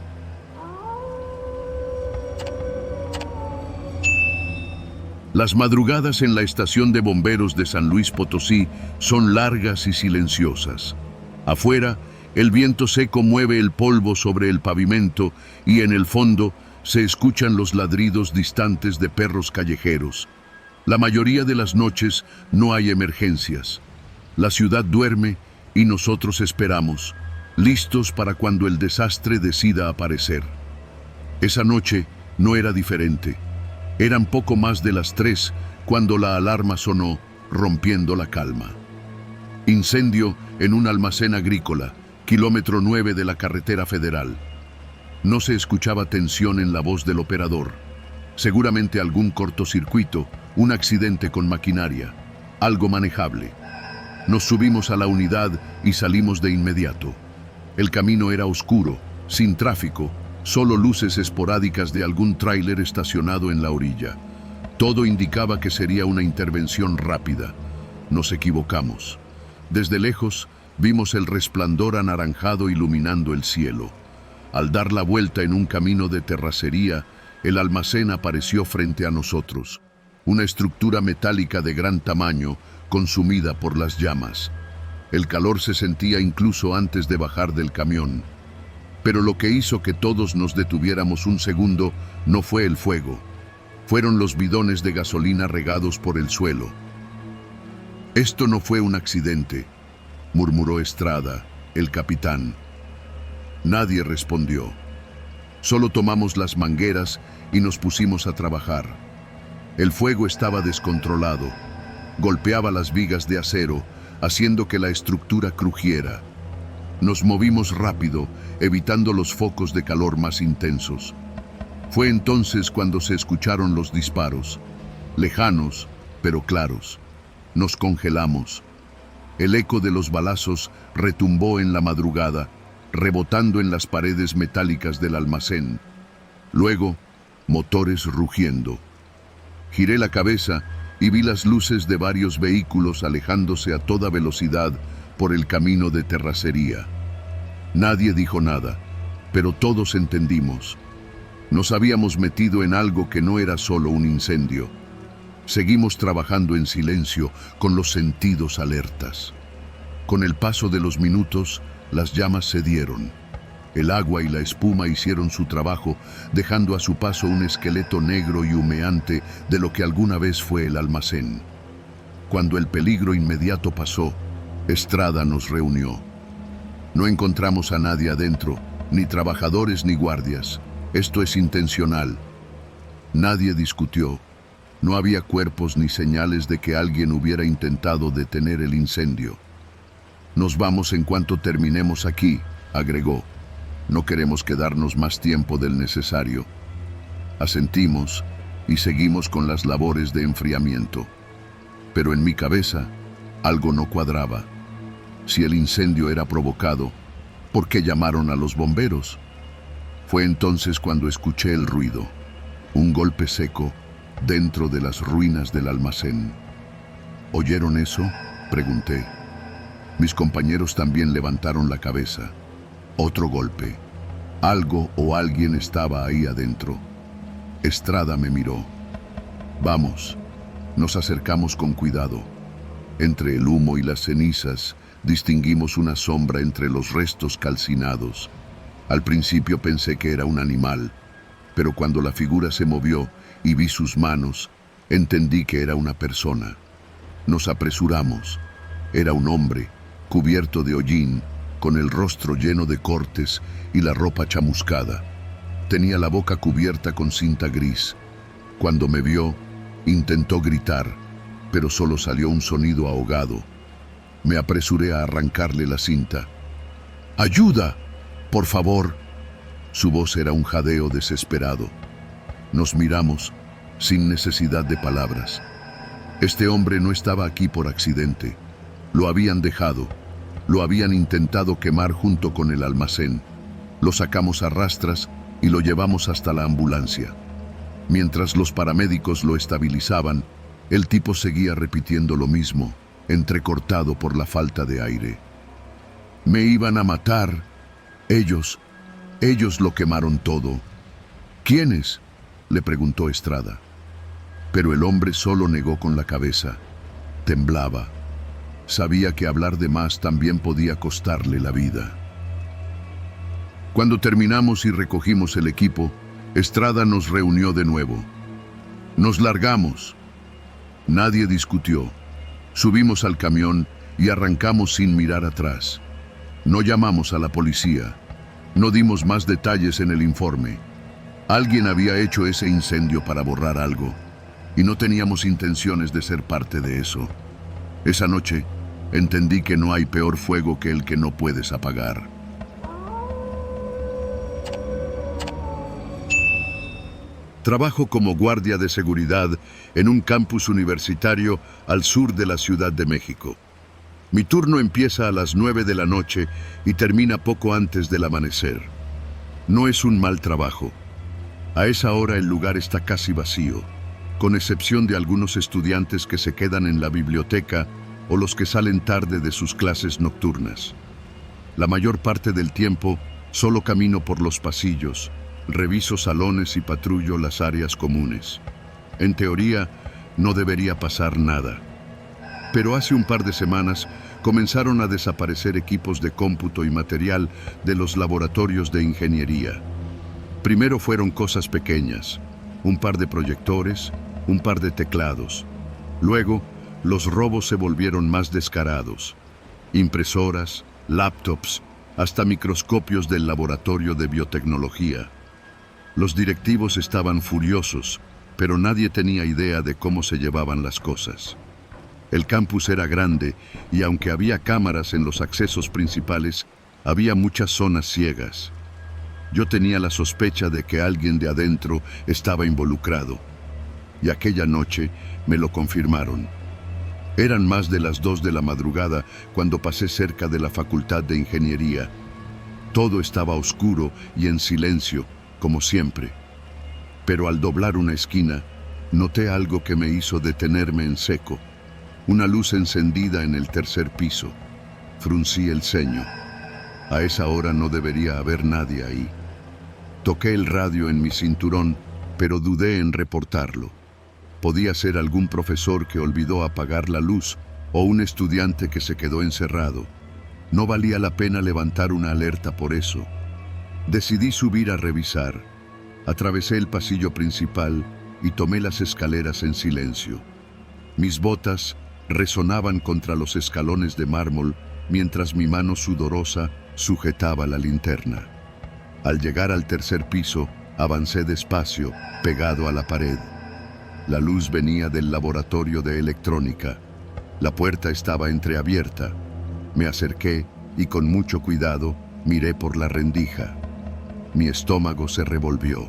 Las madrugadas en la estación de bomberos de San Luis Potosí son largas y silenciosas. Afuera, el viento seco mueve el polvo sobre el pavimento y en el fondo se escuchan los ladridos distantes de perros callejeros. La mayoría de las noches no hay emergencias. La ciudad duerme y nosotros esperamos, listos para cuando el desastre decida aparecer. Esa noche no era diferente. Eran poco más de las 3 cuando la alarma sonó, rompiendo la calma. Incendio en un almacén agrícola, kilómetro 9 de la carretera federal. No se escuchaba tensión en la voz del operador. Seguramente algún cortocircuito, un accidente con maquinaria, algo manejable. Nos subimos a la unidad y salimos de inmediato. El camino era oscuro, sin tráfico, solo luces esporádicas de algún tráiler estacionado en la orilla. Todo indicaba que sería una intervención rápida. Nos equivocamos. Desde lejos, vimos el resplandor anaranjado iluminando el cielo. Al dar la vuelta en un camino de terracería, el almacén apareció frente a nosotros. Una estructura metálica de gran tamaño, consumida por las llamas. El calor se sentía incluso antes de bajar del camión. Pero lo que hizo que todos nos detuviéramos un segundo no fue el fuego. Fueron los bidones de gasolina regados por el suelo. «Esto no fue un accidente», murmuró Estrada, el capitán. Nadie respondió. Solo tomamos las mangueras y nos pusimos a trabajar. El fuego estaba descontrolado. Golpeaba las vigas de acero, haciendo que la estructura crujiera. Nos movimos rápido, evitando los focos de calor más intensos. Fue entonces cuando se escucharon los disparos, lejanos, pero claros. Nos congelamos. El eco de los balazos retumbó en la madrugada, rebotando en las paredes metálicas del almacén. Luego, motores rugiendo. Giré la cabeza y vi las luces de varios vehículos alejándose a toda velocidad por el camino de terracería. Nadie dijo nada, pero todos entendimos. Nos habíamos metido en algo que no era solo un incendio. Seguimos trabajando en silencio, con los sentidos alertas. Con el paso de los minutos, las llamas cedieron. El agua y la espuma hicieron su trabajo, dejando a su paso un esqueleto negro y humeante de lo que alguna vez fue el almacén. Cuando el peligro inmediato pasó, Estrada nos reunió. No encontramos a nadie adentro, ni trabajadores ni guardias. Esto es intencional. Nadie discutió. No había cuerpos ni señales de que alguien hubiera intentado detener el incendio. «Nos vamos en cuanto terminemos aquí», agregó. «No queremos quedarnos más tiempo del necesario». Asentimos y seguimos con las labores de enfriamiento. Pero en mi cabeza, algo no cuadraba. Si el incendio era provocado, ¿por qué llamaron a los bomberos? Fue entonces cuando escuché el ruido. Un golpe seco dentro de las ruinas del almacén. ¿Oyeron eso?, pregunté. Mis compañeros también levantaron la cabeza. Otro golpe. Algo o alguien estaba ahí adentro. Estrada me miró. Vamos. Nos acercamos con cuidado. Entre el humo y las cenizas distinguimos una sombra entre los restos calcinados. Al principio pensé que era un animal, pero cuando la figura se movió y vi sus manos, entendí que era una persona. Nos apresuramos. Era un hombre, cubierto de hollín, con el rostro lleno de cortes y la ropa chamuscada. Tenía la boca cubierta con cinta gris. Cuando me vio, intentó gritar, pero solo salió un sonido ahogado. Me apresuré a arrancarle la cinta. ¡Ayuda! ¡Por favor! Su voz era un jadeo desesperado. Nos miramos, sin necesidad de palabras. Este hombre no estaba aquí por accidente. Lo habían dejado. Lo habían intentado quemar junto con el almacén. Lo sacamos a rastras y lo llevamos hasta la ambulancia. Mientras los paramédicos lo estabilizaban, el tipo seguía repitiendo lo mismo, entrecortado por la falta de aire. Me iban a matar. Ellos lo quemaron todo. ¿Quiénes?, le preguntó Estrada. Pero el hombre solo negó con la cabeza. Temblaba. Sabía que hablar de más también podía costarle la vida. Cuando terminamos y recogimos el equipo, Estrada nos reunió de nuevo. Nos largamos. Nadie discutió. Subimos al camión y arrancamos sin mirar atrás. No llamamos a la policía. No dimos más detalles en el informe. Alguien había hecho ese incendio para borrar algo, y no teníamos intenciones de ser parte de eso. Esa noche entendí que no hay peor fuego que el que no puedes apagar. Trabajo como guardia de seguridad en un campus universitario al sur de la Ciudad de México. Mi turno empieza a las 9 de la noche y termina poco antes del amanecer. No es un mal trabajo. A esa hora el lugar está casi vacío, con excepción de algunos estudiantes que se quedan en la biblioteca o los que salen tarde de sus clases nocturnas. La mayor parte del tiempo solo camino por los pasillos, reviso salones y patrullo las áreas comunes. En teoría, no debería pasar nada. Pero hace un par de semanas comenzaron a desaparecer equipos de cómputo y material de los laboratorios de ingeniería. Primero fueron cosas pequeñas, un par de proyectores, un par de teclados. Luego, los robos se volvieron más descarados. Impresoras, laptops, hasta microscopios del laboratorio de biotecnología. Los directivos estaban furiosos, pero nadie tenía idea de cómo se llevaban las cosas. El campus era grande y aunque había cámaras en los accesos principales, había muchas zonas ciegas. Yo tenía la sospecha de que alguien de adentro estaba involucrado, y aquella noche me lo confirmaron. Eran más de las 2 de la madrugada cuando pasé cerca de la Facultad de Ingeniería. Todo estaba oscuro y en silencio, como siempre. Pero al doblar una esquina, noté algo que me hizo detenerme en seco. Una luz encendida en el tercer piso. Fruncí el ceño. A esa hora no debería haber nadie ahí. Toqué el radio en mi cinturón, pero dudé en reportarlo. Podía ser algún profesor que olvidó apagar la luz o un estudiante que se quedó encerrado. No valía la pena levantar una alerta por eso. Decidí subir a revisar. Atravesé el pasillo principal y tomé las escaleras en silencio. Mis botas resonaban contra los escalones de mármol mientras mi mano sudorosa sujetaba la linterna. Al llegar al tercer piso, avancé despacio, pegado a la pared. La luz venía del laboratorio de electrónica. La puerta estaba entreabierta. Me acerqué y con mucho cuidado miré por la rendija. Mi estómago se revolvió.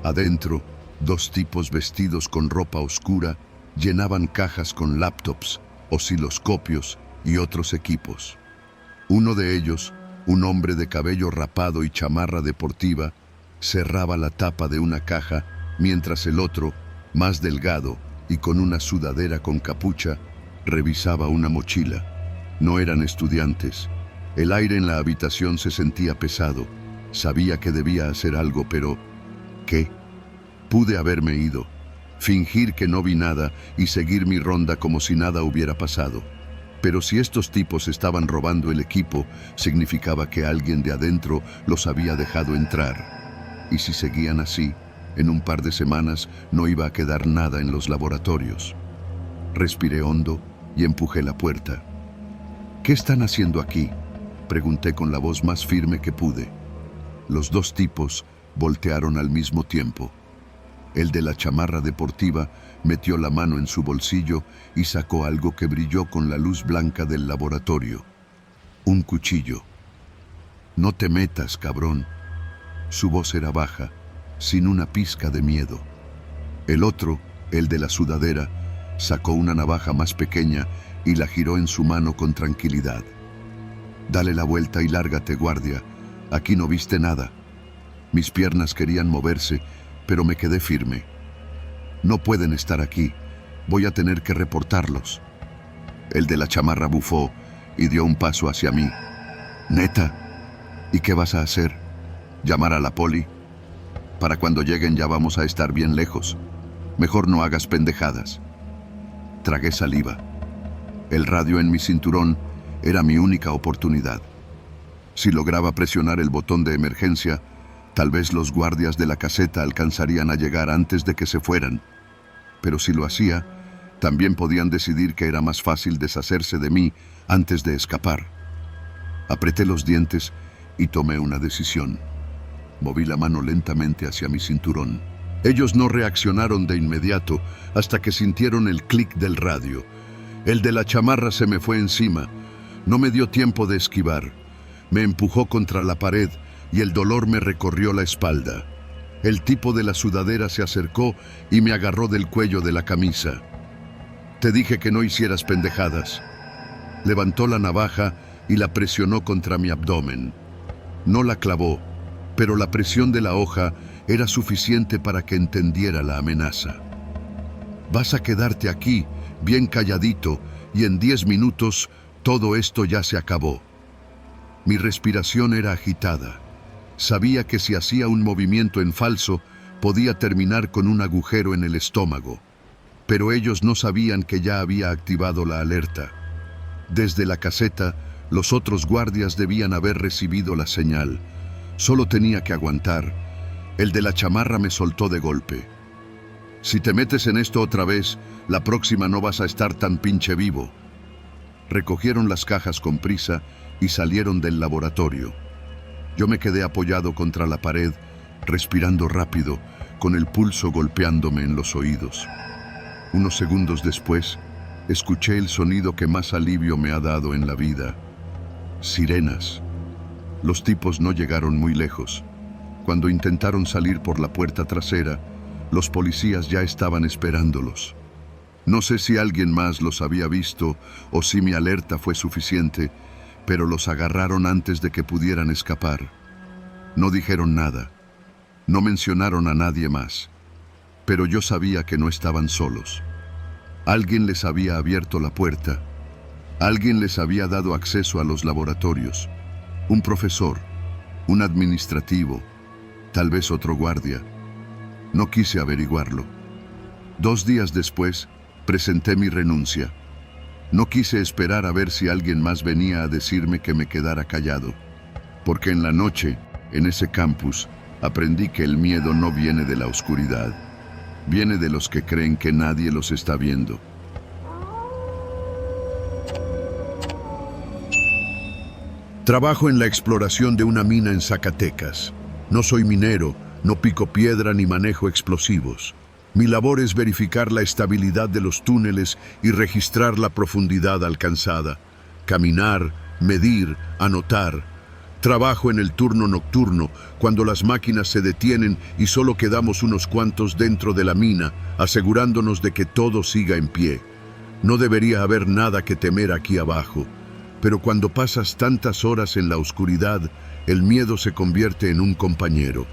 Adentro, 2 tipos vestidos con ropa oscura llenaban cajas con laptops, osciloscopios y otros equipos. Uno de ellos, un hombre de cabello rapado y chamarra deportiva, cerraba la tapa de una caja mientras el otro, más delgado y con una sudadera con capucha, revisaba una mochila. No eran estudiantes. El aire en la habitación se sentía pesado. Sabía que debía hacer algo, pero ¿qué? Pude haberme ido, fingir que no vi nada y seguir mi ronda como si nada hubiera pasado. Pero si estos tipos estaban robando el equipo, significaba que alguien de adentro los había dejado entrar. Y si seguían así, en un par de semanas no iba a quedar nada en los laboratorios. Respiré hondo y empujé la puerta. ¿Qué están haciendo aquí?, pregunté con la voz más firme que pude. Los dos tipos voltearon al mismo tiempo. El de la chamarra deportiva metió la mano en su bolsillo y sacó algo que brilló con la luz blanca del laboratorio. Un cuchillo. «No te metas, cabrón». Su voz era baja, sin una pizca de miedo. El otro, el de la sudadera, sacó una navaja más pequeña y la giró en su mano con tranquilidad. «Dale la vuelta y lárgate, guardia. Aquí no viste nada». Mis piernas querían moverse, pero me quedé firme. «No pueden estar aquí. Voy a tener que reportarlos». El de la chamarra bufó y dio un paso hacia mí. «¿Neta? ¿Y qué vas a hacer? ¿Llamar a la poli? Para cuando lleguen ya vamos a estar bien lejos. Mejor no hagas pendejadas». Tragué saliva. El radio en mi cinturón era mi única oportunidad. Si lograba presionar el botón de emergencia, tal vez los guardias de la caseta alcanzarían a llegar antes de que se fueran. Pero si lo hacía, también podían decidir que era más fácil deshacerse de mí antes de escapar. Apreté los dientes y tomé una decisión. Moví la mano lentamente hacia mi cinturón. Ellos no reaccionaron de inmediato hasta que sintieron el clic del radio. El de la chamarra se me fue encima. No me dio tiempo de esquivar. Me empujó contra la pared y el dolor me recorrió la espalda. El tipo de la sudadera se acercó y me agarró del cuello de la camisa. «Te dije que no hicieras pendejadas». Levantó la navaja y la presionó contra mi abdomen. No la clavó, pero la presión de la hoja era suficiente para que entendiera la amenaza. «Vas a quedarte aquí, bien calladito, y en 10 minutos todo esto ya se acabó». Mi respiración era agitada. Sabía que si hacía un movimiento en falso, podía terminar con un agujero en el estómago. Pero ellos no sabían que ya había activado la alerta. Desde la caseta, los otros guardias debían haber recibido la señal. Solo tenía que aguantar. El de la chamarra me soltó de golpe. «Si te metes en esto otra vez, la próxima no vas a estar tan pinche vivo». Recogieron las cajas con prisa y salieron del laboratorio. Yo me quedé apoyado contra la pared, respirando rápido, con el pulso golpeándome en los oídos. Unos segundos después, escuché el sonido que más alivio me ha dado en la vida. Sirenas. Los tipos no llegaron muy lejos. Cuando intentaron salir por la puerta trasera, los policías ya estaban esperándolos. No sé si alguien más los había visto o si mi alerta fue suficiente, pero los agarraron antes de que pudieran escapar. No dijeron nada. No mencionaron a nadie más. Pero yo sabía que no estaban solos. Alguien les había abierto la puerta. Alguien les había dado acceso a los laboratorios. Un profesor, un administrativo, tal vez otro guardia. No quise averiguarlo. 2 días después, presenté mi renuncia. No quise esperar a ver si alguien más venía a decirme que me quedara callado, porque en la noche, en ese campus, aprendí que el miedo no viene de la oscuridad, viene de los que creen que nadie los está viendo. Trabajo en la exploración de una mina en Zacatecas. No soy minero, no pico piedra ni manejo explosivos. Mi labor es verificar la estabilidad de los túneles y registrar la profundidad alcanzada. Caminar, medir, anotar. Trabajo en el turno nocturno, cuando las máquinas se detienen y solo quedamos unos cuantos dentro de la mina, asegurándonos de que todo siga en pie. No debería haber nada que temer aquí abajo, pero cuando pasas tantas horas en la oscuridad, el miedo se convierte en un compañero.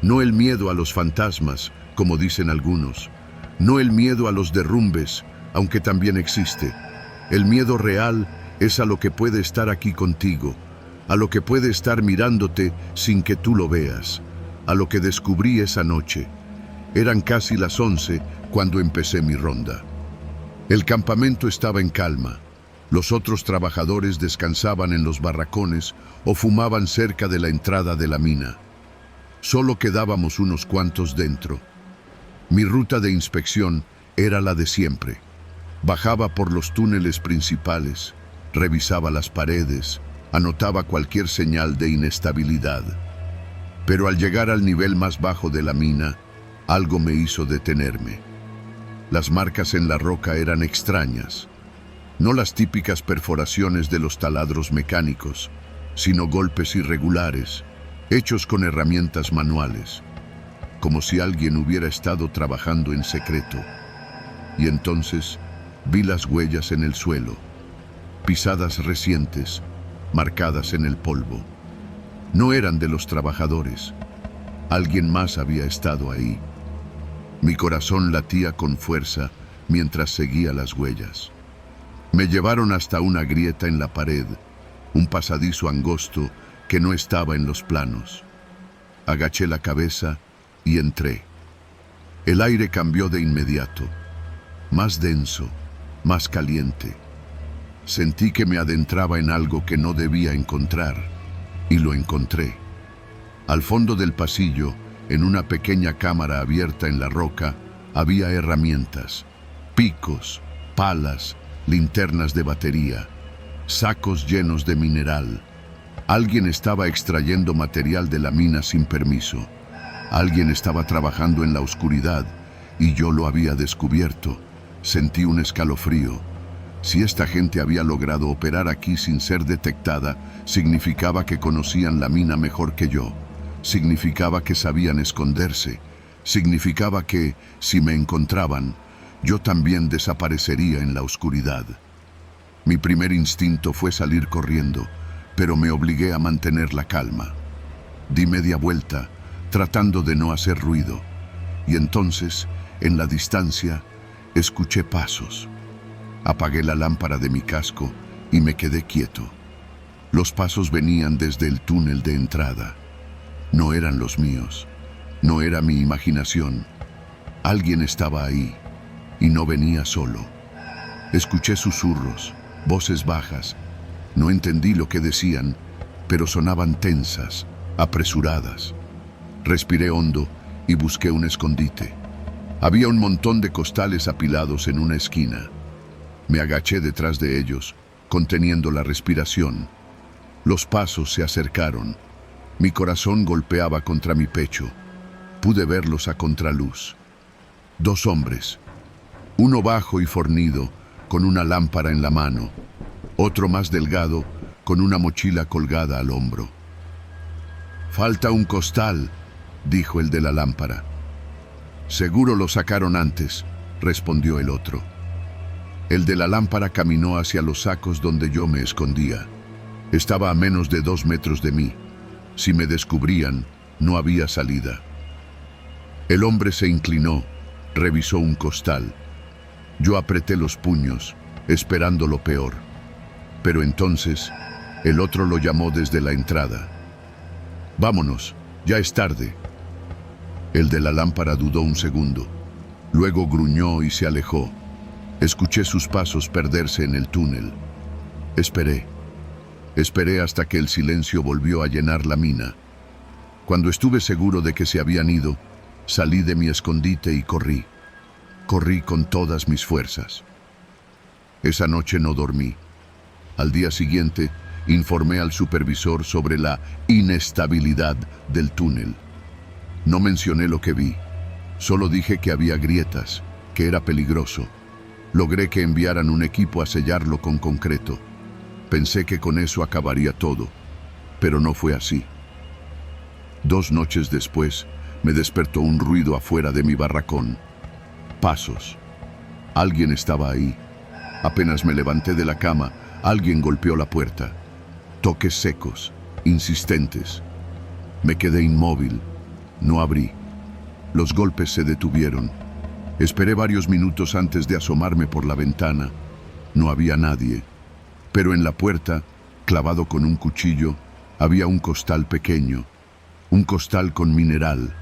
No el miedo a los fantasmas, como dicen algunos. No el miedo a los derrumbes, aunque también existe. El miedo real es a lo que puede estar aquí contigo, a lo que puede estar mirándote sin que tú lo veas, a lo que descubrí esa noche. Eran casi las 11 cuando empecé mi ronda. El campamento estaba en calma. Los otros trabajadores descansaban en los barracones o fumaban cerca de la entrada de la mina. Solo quedábamos unos cuantos dentro. Mi ruta de inspección era la de siempre. Bajaba por los túneles principales, revisaba las paredes, anotaba cualquier señal de inestabilidad. Pero al llegar al nivel más bajo de la mina, algo me hizo detenerme. Las marcas en la roca eran extrañas. No las típicas perforaciones de los taladros mecánicos, sino golpes irregulares, hechos con herramientas manuales, como si alguien hubiera estado trabajando en secreto. Y entonces vi las huellas en el suelo, pisadas recientes, marcadas en el polvo. No eran de los trabajadores. Alguien más había estado ahí. Mi corazón latía con fuerza mientras seguía las huellas. Me llevaron hasta una grieta en la pared, un pasadizo angosto que no estaba en los planos. Agaché la cabeza y entré. El aire cambió de inmediato, más denso, más caliente. Sentí que me adentraba en algo que no debía encontrar, y lo encontré. Al fondo del pasillo, en una pequeña cámara abierta en la roca, había herramientas, picos, palas, linternas de batería, sacos llenos de mineral. Alguien estaba extrayendo material de la mina sin permiso. Alguien estaba trabajando en la oscuridad y yo lo había descubierto. Sentí un escalofrío. Si esta gente había logrado operar aquí sin ser detectada, significaba que conocían la mina mejor que yo. Significaba que sabían esconderse. Significaba que, si me encontraban, yo también desaparecería en la oscuridad. Mi primer instinto fue salir corriendo, pero me obligué a mantener la calma. Di media vuelta, tratando de no hacer ruido, y entonces, en la distancia, escuché pasos. Apagué la lámpara de mi casco y me quedé quieto. Los pasos venían desde el túnel de entrada. No eran los míos, no era mi imaginación. Alguien estaba ahí. Y no venía solo. Escuché susurros, voces bajas. No entendí lo que decían, pero sonaban tensas, apresuradas. Respiré hondo y busqué un escondite. Había un montón de costales apilados en una esquina. Me agaché detrás de ellos, conteniendo la respiración. Los pasos se acercaron. Mi corazón golpeaba contra mi pecho. Pude verlos a contraluz. 2 hombres. Uno bajo y fornido, con una lámpara en la mano. Otro más delgado, con una mochila colgada al hombro. «Falta un costal», dijo el de la lámpara. «Seguro lo sacaron antes», respondió el otro. El de la lámpara caminó hacia los sacos donde yo me escondía. Estaba a menos de 2 metros de mí. Si me descubrían, no había salida. El hombre se inclinó, revisó un costal. Yo apreté los puños, esperando lo peor. Pero entonces, el otro lo llamó desde la entrada. «Vámonos, ya es tarde». El de la lámpara dudó un segundo. Luego gruñó y se alejó. Escuché sus pasos perderse en el túnel. Esperé. Esperé hasta que el silencio volvió a llenar la mina. Cuando estuve seguro de que se habían ido, salí de mi escondite y corrí. Corrí con todas mis fuerzas. Esa noche no dormí. Al día siguiente, informé al supervisor sobre la inestabilidad del túnel. No mencioné lo que vi. Solo dije que había grietas, que era peligroso. Logré que enviaran un equipo a sellarlo con concreto. Pensé que con eso acabaría todo, pero no fue así. 2 noches después, me despertó un ruido afuera de mi barracón. Pasos. Alguien estaba ahí. Apenas me levanté de la cama, alguien golpeó la puerta. Toques secos, insistentes. Me quedé inmóvil. No abrí. Los golpes se detuvieron. Esperé varios minutos antes de asomarme por la ventana. No había nadie. Pero en la puerta, clavado con un cuchillo, había un costal pequeño, un costal con mineral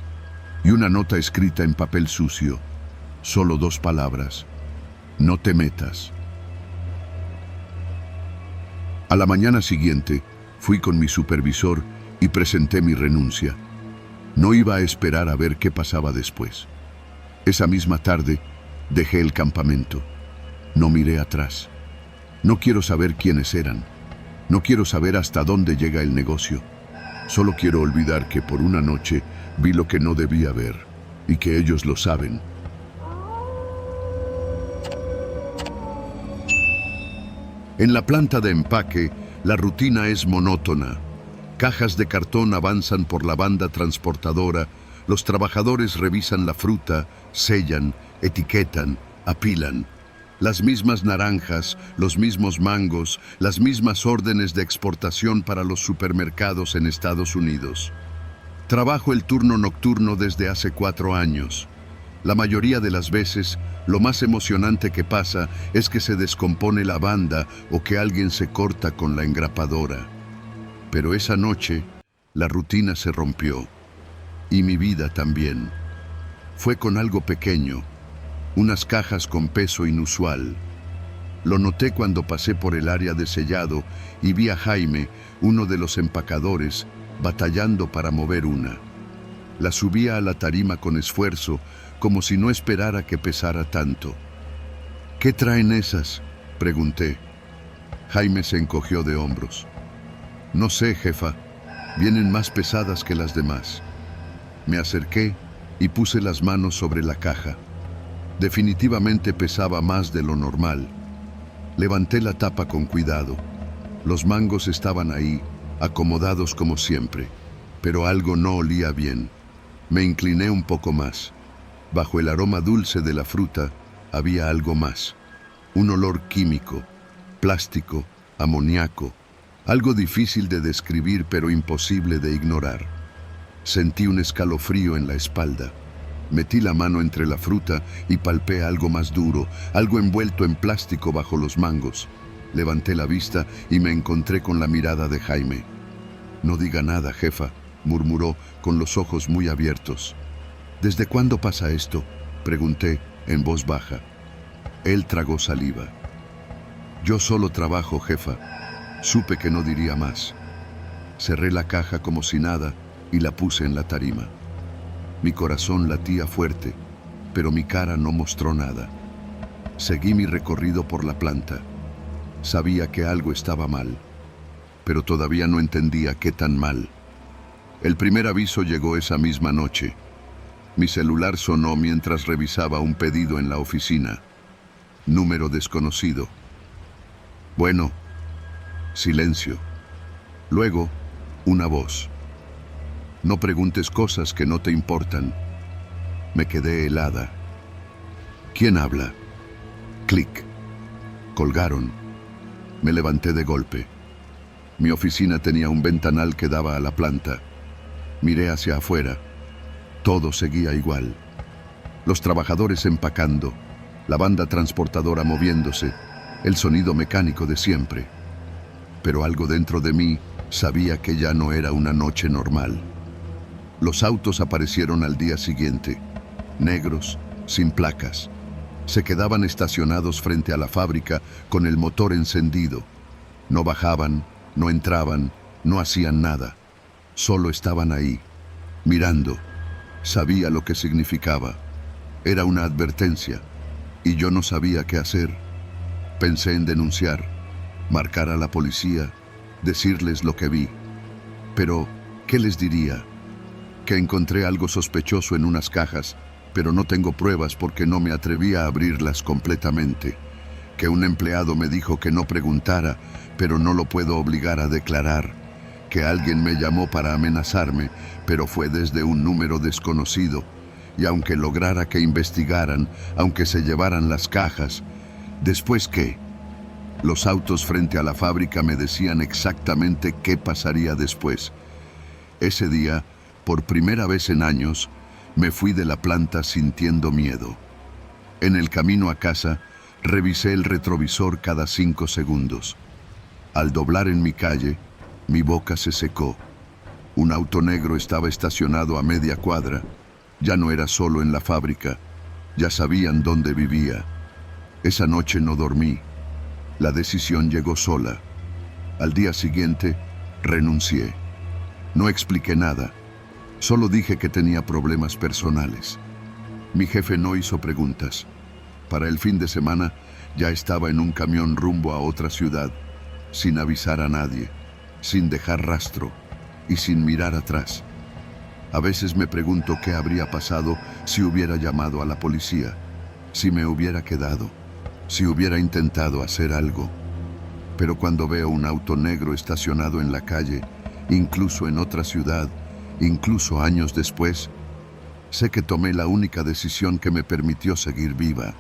y una nota escrita en papel sucio. Solo 2 palabras: no te metas. A la mañana siguiente, fui con mi supervisor y presenté mi renuncia. No iba a esperar a ver qué pasaba después. Esa misma tarde, dejé el campamento. No miré atrás. No quiero saber quiénes eran. No quiero saber hasta dónde llega el negocio. Solo quiero olvidar que por una noche vi lo que no debía ver y que ellos lo saben. En la planta de empaque, la rutina es monótona. Cajas de cartón avanzan por la banda transportadora, los trabajadores revisan la fruta, sellan, etiquetan, apilan. Las mismas naranjas, los mismos mangos, las mismas órdenes de exportación para los supermercados en Estados Unidos. Trabajo el turno nocturno desde hace 4 años. La mayoría de las veces, lo más emocionante que pasa es que se descompone la banda o que alguien se corta con la engrapadora. Pero esa noche, la rutina se rompió. Y mi vida también. Fue con algo pequeño, unas cajas con peso inusual. Lo noté cuando pasé por el área de sellado y vi a Jaime, uno de los empacadores, batallando para mover una. La subía a la tarima con esfuerzo, como si no esperara que pesara tanto. ¿Qué traen esas?, pregunté. Jaime se encogió de hombros. No sé, jefa, vienen más pesadas que las demás. Me acerqué y puse las manos sobre la caja. Definitivamente pesaba más de lo normal. Levanté la tapa con cuidado. Los mangos estaban ahí, acomodados como siempre, pero algo no olía bien. Me incliné un poco más. Bajo el aroma dulce de la fruta había algo más. Un olor químico, plástico, amoníaco, algo difícil de describir pero imposible de ignorar. Sentí un escalofrío en la espalda. Metí la mano entre la fruta y palpé algo más duro, algo envuelto en plástico bajo los mangos. Levanté la vista y me encontré con la mirada de Jaime. No diga nada, jefa, murmuró con los ojos muy abiertos. ¿Desde cuándo pasa esto?, pregunté en voz baja. Él tragó saliva. Yo solo trabajo, jefa. Supe que no diría más. Cerré la caja como si nada y la puse en la tarima. Mi corazón latía fuerte, pero mi cara no mostró nada. Seguí mi recorrido por la planta. Sabía que algo estaba mal, pero todavía no entendía qué tan mal. El primer aviso llegó esa misma noche. Mi celular sonó mientras revisaba un pedido en la oficina. Número desconocido. Bueno, silencio. Luego, una voz. No preguntes cosas que no te importan. Me quedé helada. ¿Quién habla? Clic. Colgaron. Me levanté de golpe. Mi oficina tenía un ventanal que daba a la planta. Miré hacia afuera. Todo seguía igual. Los trabajadores empacando, la banda transportadora moviéndose, el sonido mecánico de siempre. Pero algo dentro de mí sabía que ya no era una noche normal. Los autos aparecieron al día siguiente, negros, sin placas. Se quedaban estacionados frente a la fábrica con el motor encendido. No bajaban, no entraban, no hacían nada. Solo estaban ahí, mirando. Sabía lo que significaba. Era una advertencia, y yo no sabía qué hacer. Pensé en denunciar, marcar a la policía, decirles lo que vi. Pero, ¿qué les diría? Que encontré algo sospechoso en unas cajas, pero no tengo pruebas porque no me atrevía a abrirlas completamente. Que un empleado me dijo que no preguntara, pero no lo puedo obligar a declarar. Que alguien me llamó para amenazarme, pero fue desde un número desconocido. Y aunque lograra que investigaran, aunque se llevaran las cajas, ¿después qué? Los autos frente a la fábrica me decían exactamente qué pasaría después. Ese día, por primera vez en años, Me fui de la planta sintiendo miedo. En el camino a casa, revisé el retrovisor cada 5 segundos. Al doblar en mi calle, mi boca se secó. Un auto negro estaba estacionado a media cuadra. Ya no era solo en la fábrica, ya sabían dónde vivía. Esa noche no dormí. La decisión llegó sola. Al día siguiente, renuncié. No expliqué nada, solo dije que tenía problemas personales. Mi jefe no hizo preguntas. Para el fin de semana, ya estaba en un camión rumbo a otra ciudad, sin avisar a nadie, sin dejar rastro y sin mirar atrás. A veces me pregunto qué habría pasado si hubiera llamado a la policía, si me hubiera quedado, si hubiera intentado hacer algo. Pero cuando veo un auto negro estacionado en la calle, incluso en otra ciudad, incluso años después, sé que tomé la única decisión que me permitió seguir viva.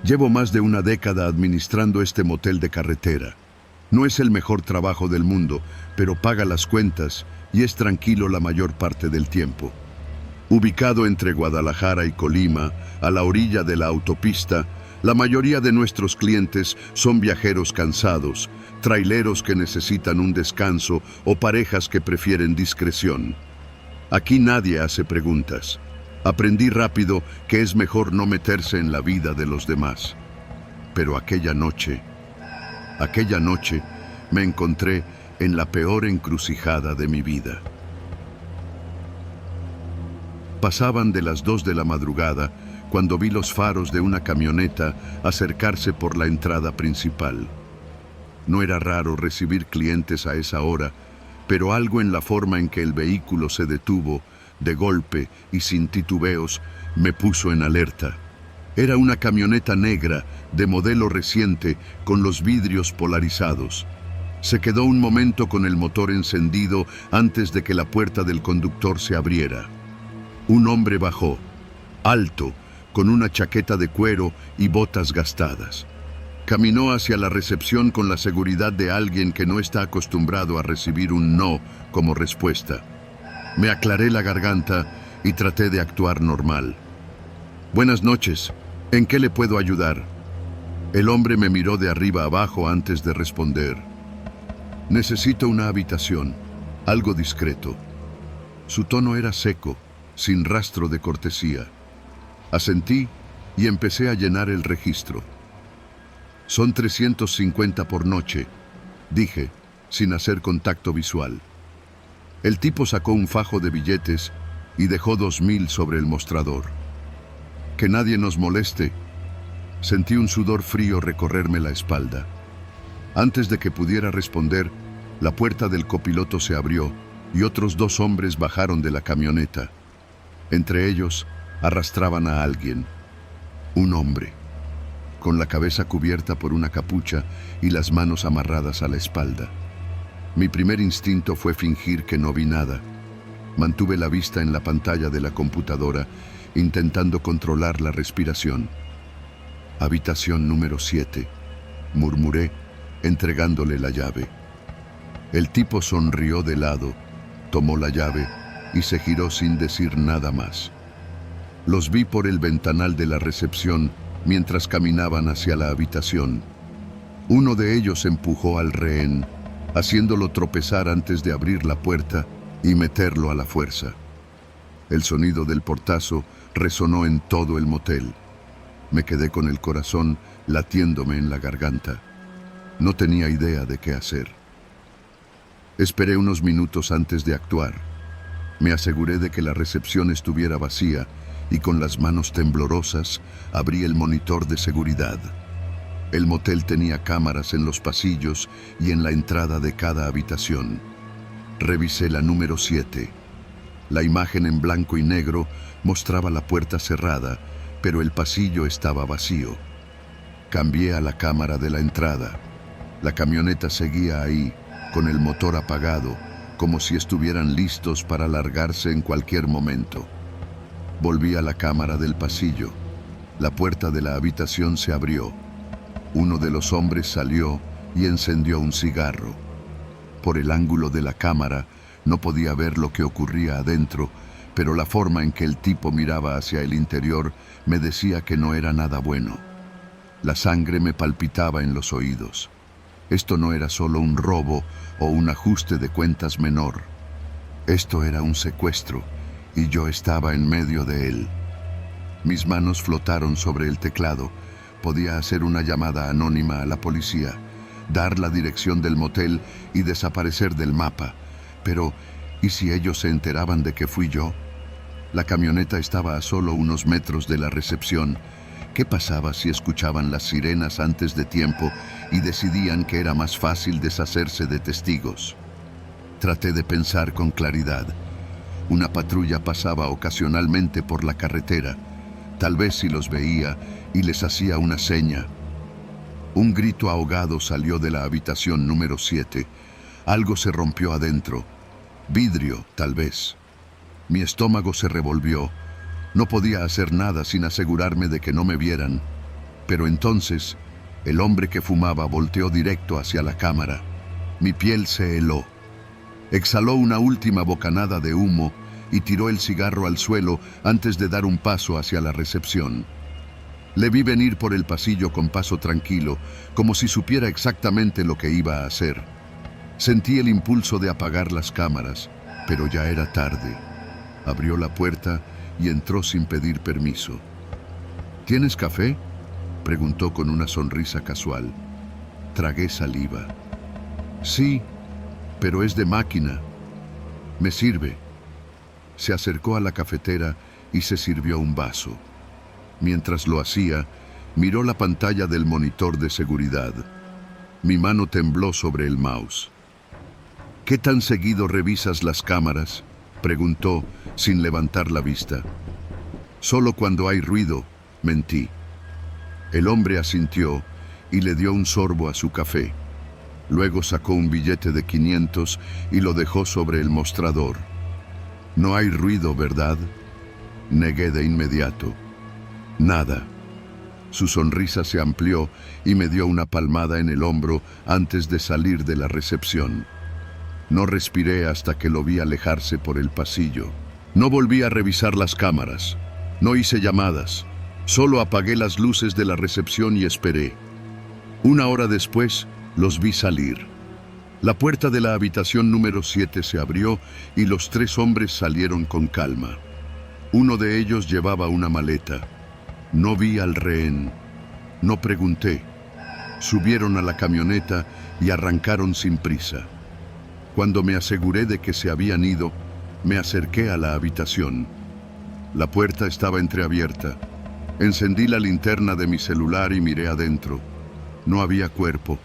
Llevo más de una década administrando este motel de carretera. No es el mejor trabajo del mundo, pero paga las cuentas y es tranquilo la mayor parte del tiempo. Ubicado entre Guadalajara y Colima, a la orilla de la autopista, la mayoría de nuestros clientes son viajeros cansados, traileros que necesitan un descanso o parejas que prefieren discreción. Aquí nadie hace preguntas. Aprendí rápido que es mejor no meterse en la vida de los demás. Pero aquella noche me encontré en la peor encrucijada de mi vida. Pasaban de las 2 de la madrugada cuando vi los faros de una camioneta acercarse por la entrada principal. No era raro recibir clientes a esa hora, pero algo en la forma en que el vehículo se detuvo, de golpe y sin titubeos, me puso en alerta. Era una camioneta negra, de modelo reciente, con los vidrios polarizados. Se quedó un momento con el motor encendido antes de que la puerta del conductor se abriera. Un hombre bajó, alto, con una chaqueta de cuero y botas gastadas. Caminó hacia la recepción con la seguridad de alguien que no está acostumbrado a recibir un no como respuesta. Me aclaré la garganta y traté de actuar normal. Buenas noches, ¿en qué le puedo ayudar? El hombre me miró de arriba abajo antes de responder. Necesito una habitación, algo discreto. Su tono era seco, sin rastro de cortesía. Asentí y empecé a llenar el registro. Son 350 por noche, dije, sin hacer contacto visual. El tipo sacó un fajo de billetes y dejó 2000 sobre el mostrador. Que nadie nos moleste. Sentí un sudor frío recorrerme la espalda. Antes de que pudiera responder, la puerta del copiloto se abrió y otros 2 hombres bajaron de la camioneta. Entre ellos, arrastraban a alguien. Un hombre, con la cabeza cubierta por una capucha y las manos amarradas a la espalda. Mi primer instinto fue fingir que no vi nada. Mantuve la vista en la pantalla de la computadora, intentando controlar la respiración. Habitación número 7, murmuré, entregándole la llave. El tipo sonrió de lado, tomó la llave y se giró sin decir nada más. Los vi por el ventanal de la recepción mientras caminaban hacia la habitación. Uno de ellos empujó al rehén, haciéndolo tropezar antes de abrir la puerta y meterlo a la fuerza. El sonido del portazo resonó en todo el motel. Me quedé con el corazón latiéndome en la garganta. No tenía idea de qué hacer. Esperé unos minutos antes de actuar. Me aseguré de que la recepción estuviera vacía y con las manos temblorosas abrí el monitor de seguridad. El motel tenía cámaras en los pasillos y en la entrada de cada habitación. Revisé la número 7. La imagen en blanco y negro mostraba la puerta cerrada, pero el pasillo estaba vacío. Cambié a la cámara de la entrada. La camioneta seguía ahí, con el motor apagado, como si estuvieran listos para largarse en cualquier momento. Volví a la cámara del pasillo. La puerta de la habitación se abrió. Uno de los hombres salió y encendió un cigarro. Por el ángulo de la cámara no podía ver lo que ocurría adentro, pero la forma en que el tipo miraba hacia el interior me decía que no era nada bueno. La sangre me palpitaba en los oídos. Esto no era solo un robo o un ajuste de cuentas menor. Esto era un secuestro y yo estaba en medio de él. Mis manos flotaron sobre el teclado. Podía hacer una llamada anónima a la policía, dar la dirección del motel y desaparecer del mapa. Pero, ¿y si ellos se enteraban de que fui yo? La camioneta estaba a solo unos metros de la recepción. ¿Qué pasaba si escuchaban las sirenas antes de tiempo y decidían que era más fácil deshacerse de testigos? Traté de pensar con claridad. Una patrulla pasaba ocasionalmente por la carretera. Tal vez si los veía y les hacía una seña. Un grito ahogado salió de la habitación número 7. Algo se rompió adentro. Vidrio, tal vez. Mi estómago se revolvió. No podía hacer nada sin asegurarme de que no me vieran. Pero entonces, el hombre que fumaba volteó directo hacia la cámara. Mi piel se heló. Exhaló una última bocanada de humo y tiró el cigarro al suelo antes de dar un paso hacia la recepción. Le vi venir por el pasillo con paso tranquilo, como si supiera exactamente lo que iba a hacer. Sentí el impulso de apagar las cámaras, pero ya era tarde. Abrió la puerta y entró sin pedir permiso. ¿Tienes café?, preguntó con una sonrisa casual. Tragué saliva. Sí, pero es de máquina. ¿Me sirve? Se acercó a la cafetera y se sirvió un vaso. Mientras lo hacía, miró la pantalla del monitor de seguridad. Mi mano tembló sobre el mouse. ¿Qué tan seguido revisas las cámaras?, preguntó, sin levantar la vista. Solo cuando hay ruido, mentí. El hombre asintió y le dio un sorbo a su café. Luego sacó un billete de 500 y lo dejó sobre el mostrador. No hay ruido, ¿verdad? Negué de inmediato. Nada. Su sonrisa se amplió y me dio una palmada en el hombro antes de salir de la recepción. No respiré hasta que lo vi alejarse por el pasillo. No volví a revisar las cámaras. No hice llamadas. Solo apagué las luces de la recepción y esperé. 1 hora después, los vi salir. La puerta de la habitación número 7 se abrió y los 3 hombres salieron con calma. Uno de ellos llevaba una maleta. No vi al rehén. No pregunté. Subieron a la camioneta y arrancaron sin prisa. Cuando me aseguré de que se habían ido, me acerqué a la habitación. La puerta estaba entreabierta. Encendí la linterna de mi celular y miré adentro. No había cuerpo,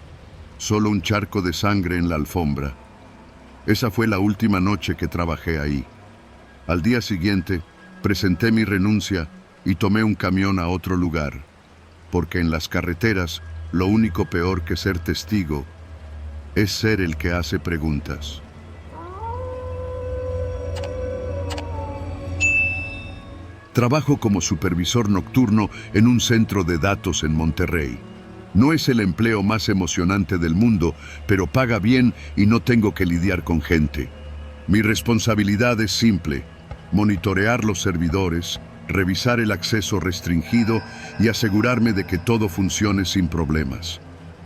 solo un charco de sangre en la alfombra. Esa fue la última noche que trabajé ahí. Al día siguiente, presenté mi renuncia y tomé un camión a otro lugar, porque en las carreteras lo único peor que ser testigo es ser el que hace preguntas. Trabajo como supervisor nocturno en un centro de datos en Monterrey. No es el empleo más emocionante del mundo, pero paga bien y no tengo que lidiar con gente. Mi responsabilidad es simple: monitorear los servidores, revisar el acceso restringido y asegurarme de que todo funcione sin problemas.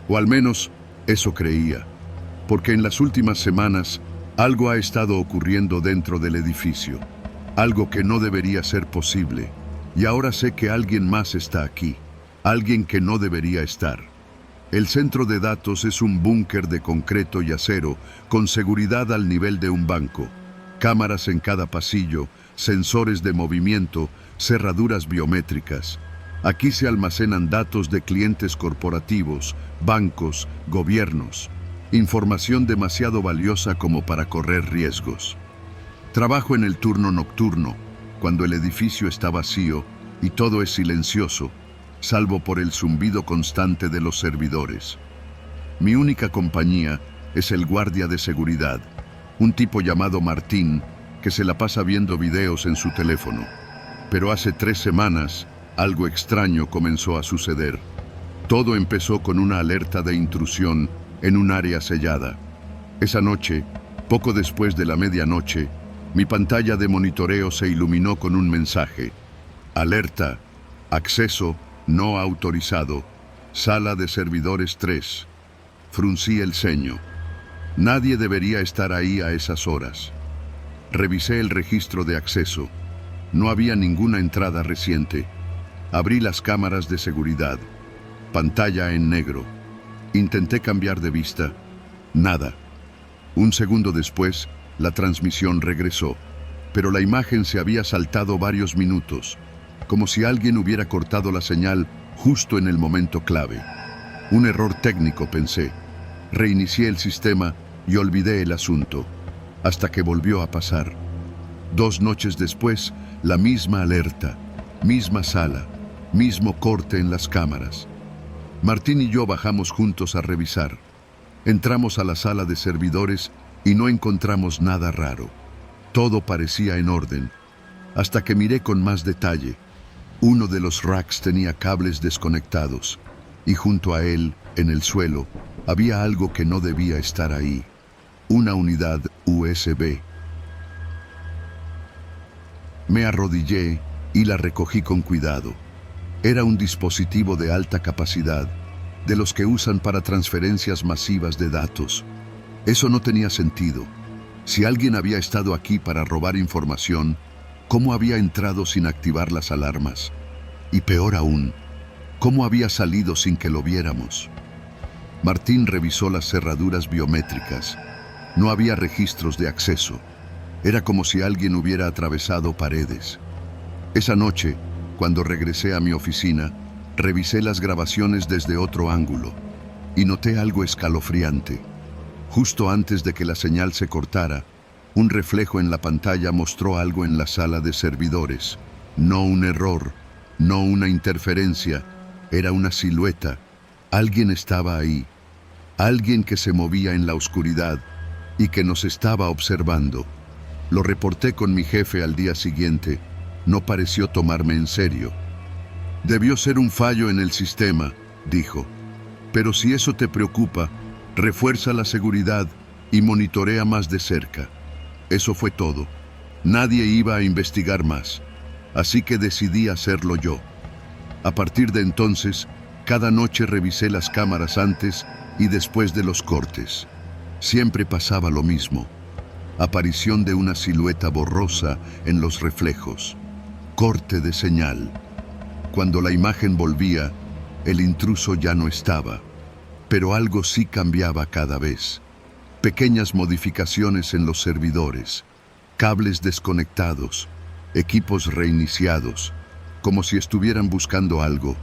O al menos, eso creía, porque en las últimas semanas algo ha estado ocurriendo dentro del edificio, algo que no debería ser posible, y ahora sé que alguien más está aquí, alguien que no debería estar. El centro de datos es un búnker de concreto y acero, con seguridad al nivel de un banco, cámaras en cada pasillo, sensores de movimiento, cerraduras biométricas. Aquí se almacenan datos de clientes corporativos, bancos, gobiernos, información demasiado valiosa como para correr riesgos. Trabajo en el turno nocturno, cuando el edificio está vacío y todo es silencioso, salvo por el zumbido constante de los servidores. Mi única compañía es el guardia de seguridad, un tipo llamado Martín, que se la pasa viendo videos en su teléfono. Pero hace 3 semanas, algo extraño comenzó a suceder. Todo empezó con una alerta de intrusión en un área sellada. Esa noche, poco después de la medianoche, mi pantalla de monitoreo se iluminó con un mensaje. Alerta, acceso no autorizado, sala de servidores 3. Fruncí el ceño. Nadie debería estar ahí a esas horas. Revisé el registro de acceso. No había ninguna entrada reciente. Abrí las cámaras de seguridad. Pantalla en negro. Intenté cambiar de vista. Nada. Un segundo después, la transmisión regresó, pero la imagen se había saltado varios minutos, como si alguien hubiera cortado la señal justo en el momento clave. Un error técnico, pensé. Reinicié el sistema y olvidé el asunto, hasta que volvió a pasar. 2 noches después, la misma alerta, misma sala, mismo corte en las cámaras. Martín y yo bajamos juntos a revisar. Entramos a la sala de servidores y no encontramos nada raro. Todo parecía en orden, hasta que miré con más detalle. Uno de los racks tenía cables desconectados, y junto a él, en el suelo, había algo que no debía estar ahí. Una unidad USB. Me arrodillé y la recogí con cuidado. Era un dispositivo de alta capacidad, de los que usan para transferencias masivas de datos. Eso no tenía sentido. Si alguien había estado aquí para robar información, ¿cómo había entrado sin activar las alarmas? Y peor aún, ¿cómo había salido sin que lo viéramos? Martín revisó las cerraduras biométricas. No había registros de acceso. Era como si alguien hubiera atravesado paredes. Esa noche, cuando regresé a mi oficina, revisé las grabaciones desde otro ángulo y noté algo escalofriante. Justo antes de que la señal se cortara, un reflejo en la pantalla mostró algo en la sala de servidores. No un error, no una interferencia, era una silueta. Alguien estaba ahí, alguien que se movía en la oscuridad y que nos estaba observando. Lo reporté con mi jefe al día siguiente. No pareció tomarme en serio. Debió ser un fallo en el sistema, dijo. Pero si eso te preocupa, refuerza la seguridad y monitorea más de cerca. Eso fue todo. Nadie iba a investigar más, así que decidí hacerlo yo. A partir de entonces, cada noche revisé las cámaras antes y después de los cortes. Siempre pasaba lo mismo. Aparición de una silueta borrosa en los reflejos. Corte de señal. Cuando la imagen volvía, el intruso ya no estaba, pero algo sí cambiaba cada vez. Pequeñas modificaciones en los servidores, cables desconectados, equipos reiniciados, como si estuvieran buscando algo,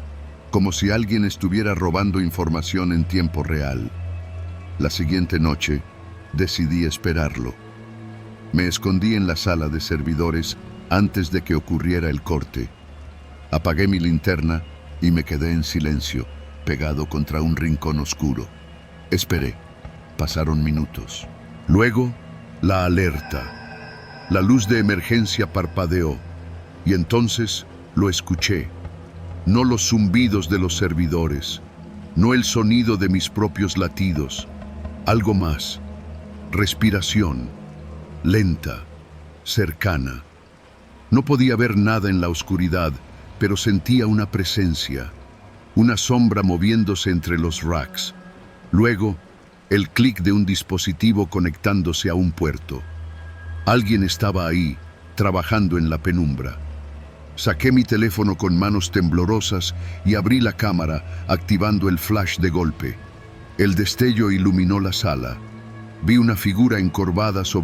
como si alguien estuviera robando información en tiempo real. La siguiente noche, decidí esperarlo. Me escondí en la sala de servidores antes de que ocurriera el corte. Apagué mi linterna y me quedé en silencio, pegado contra un rincón oscuro. Esperé. Pasaron minutos. Luego, la alerta. La luz de emergencia parpadeó, y entonces lo escuché. No los zumbidos de los servidores, no el sonido de mis propios latidos. Algo más. Respiración. Lenta, cercana. No podía ver nada en la oscuridad, pero sentía una presencia, una sombra moviéndose entre los racks. Luego, el clic de un dispositivo conectándose a un puerto. Alguien estaba ahí, trabajando en la penumbra. Saqué mi teléfono con manos temblorosas y abrí la cámara, activando el flash de golpe. El destello iluminó la sala. Vi una figura encorvada sobre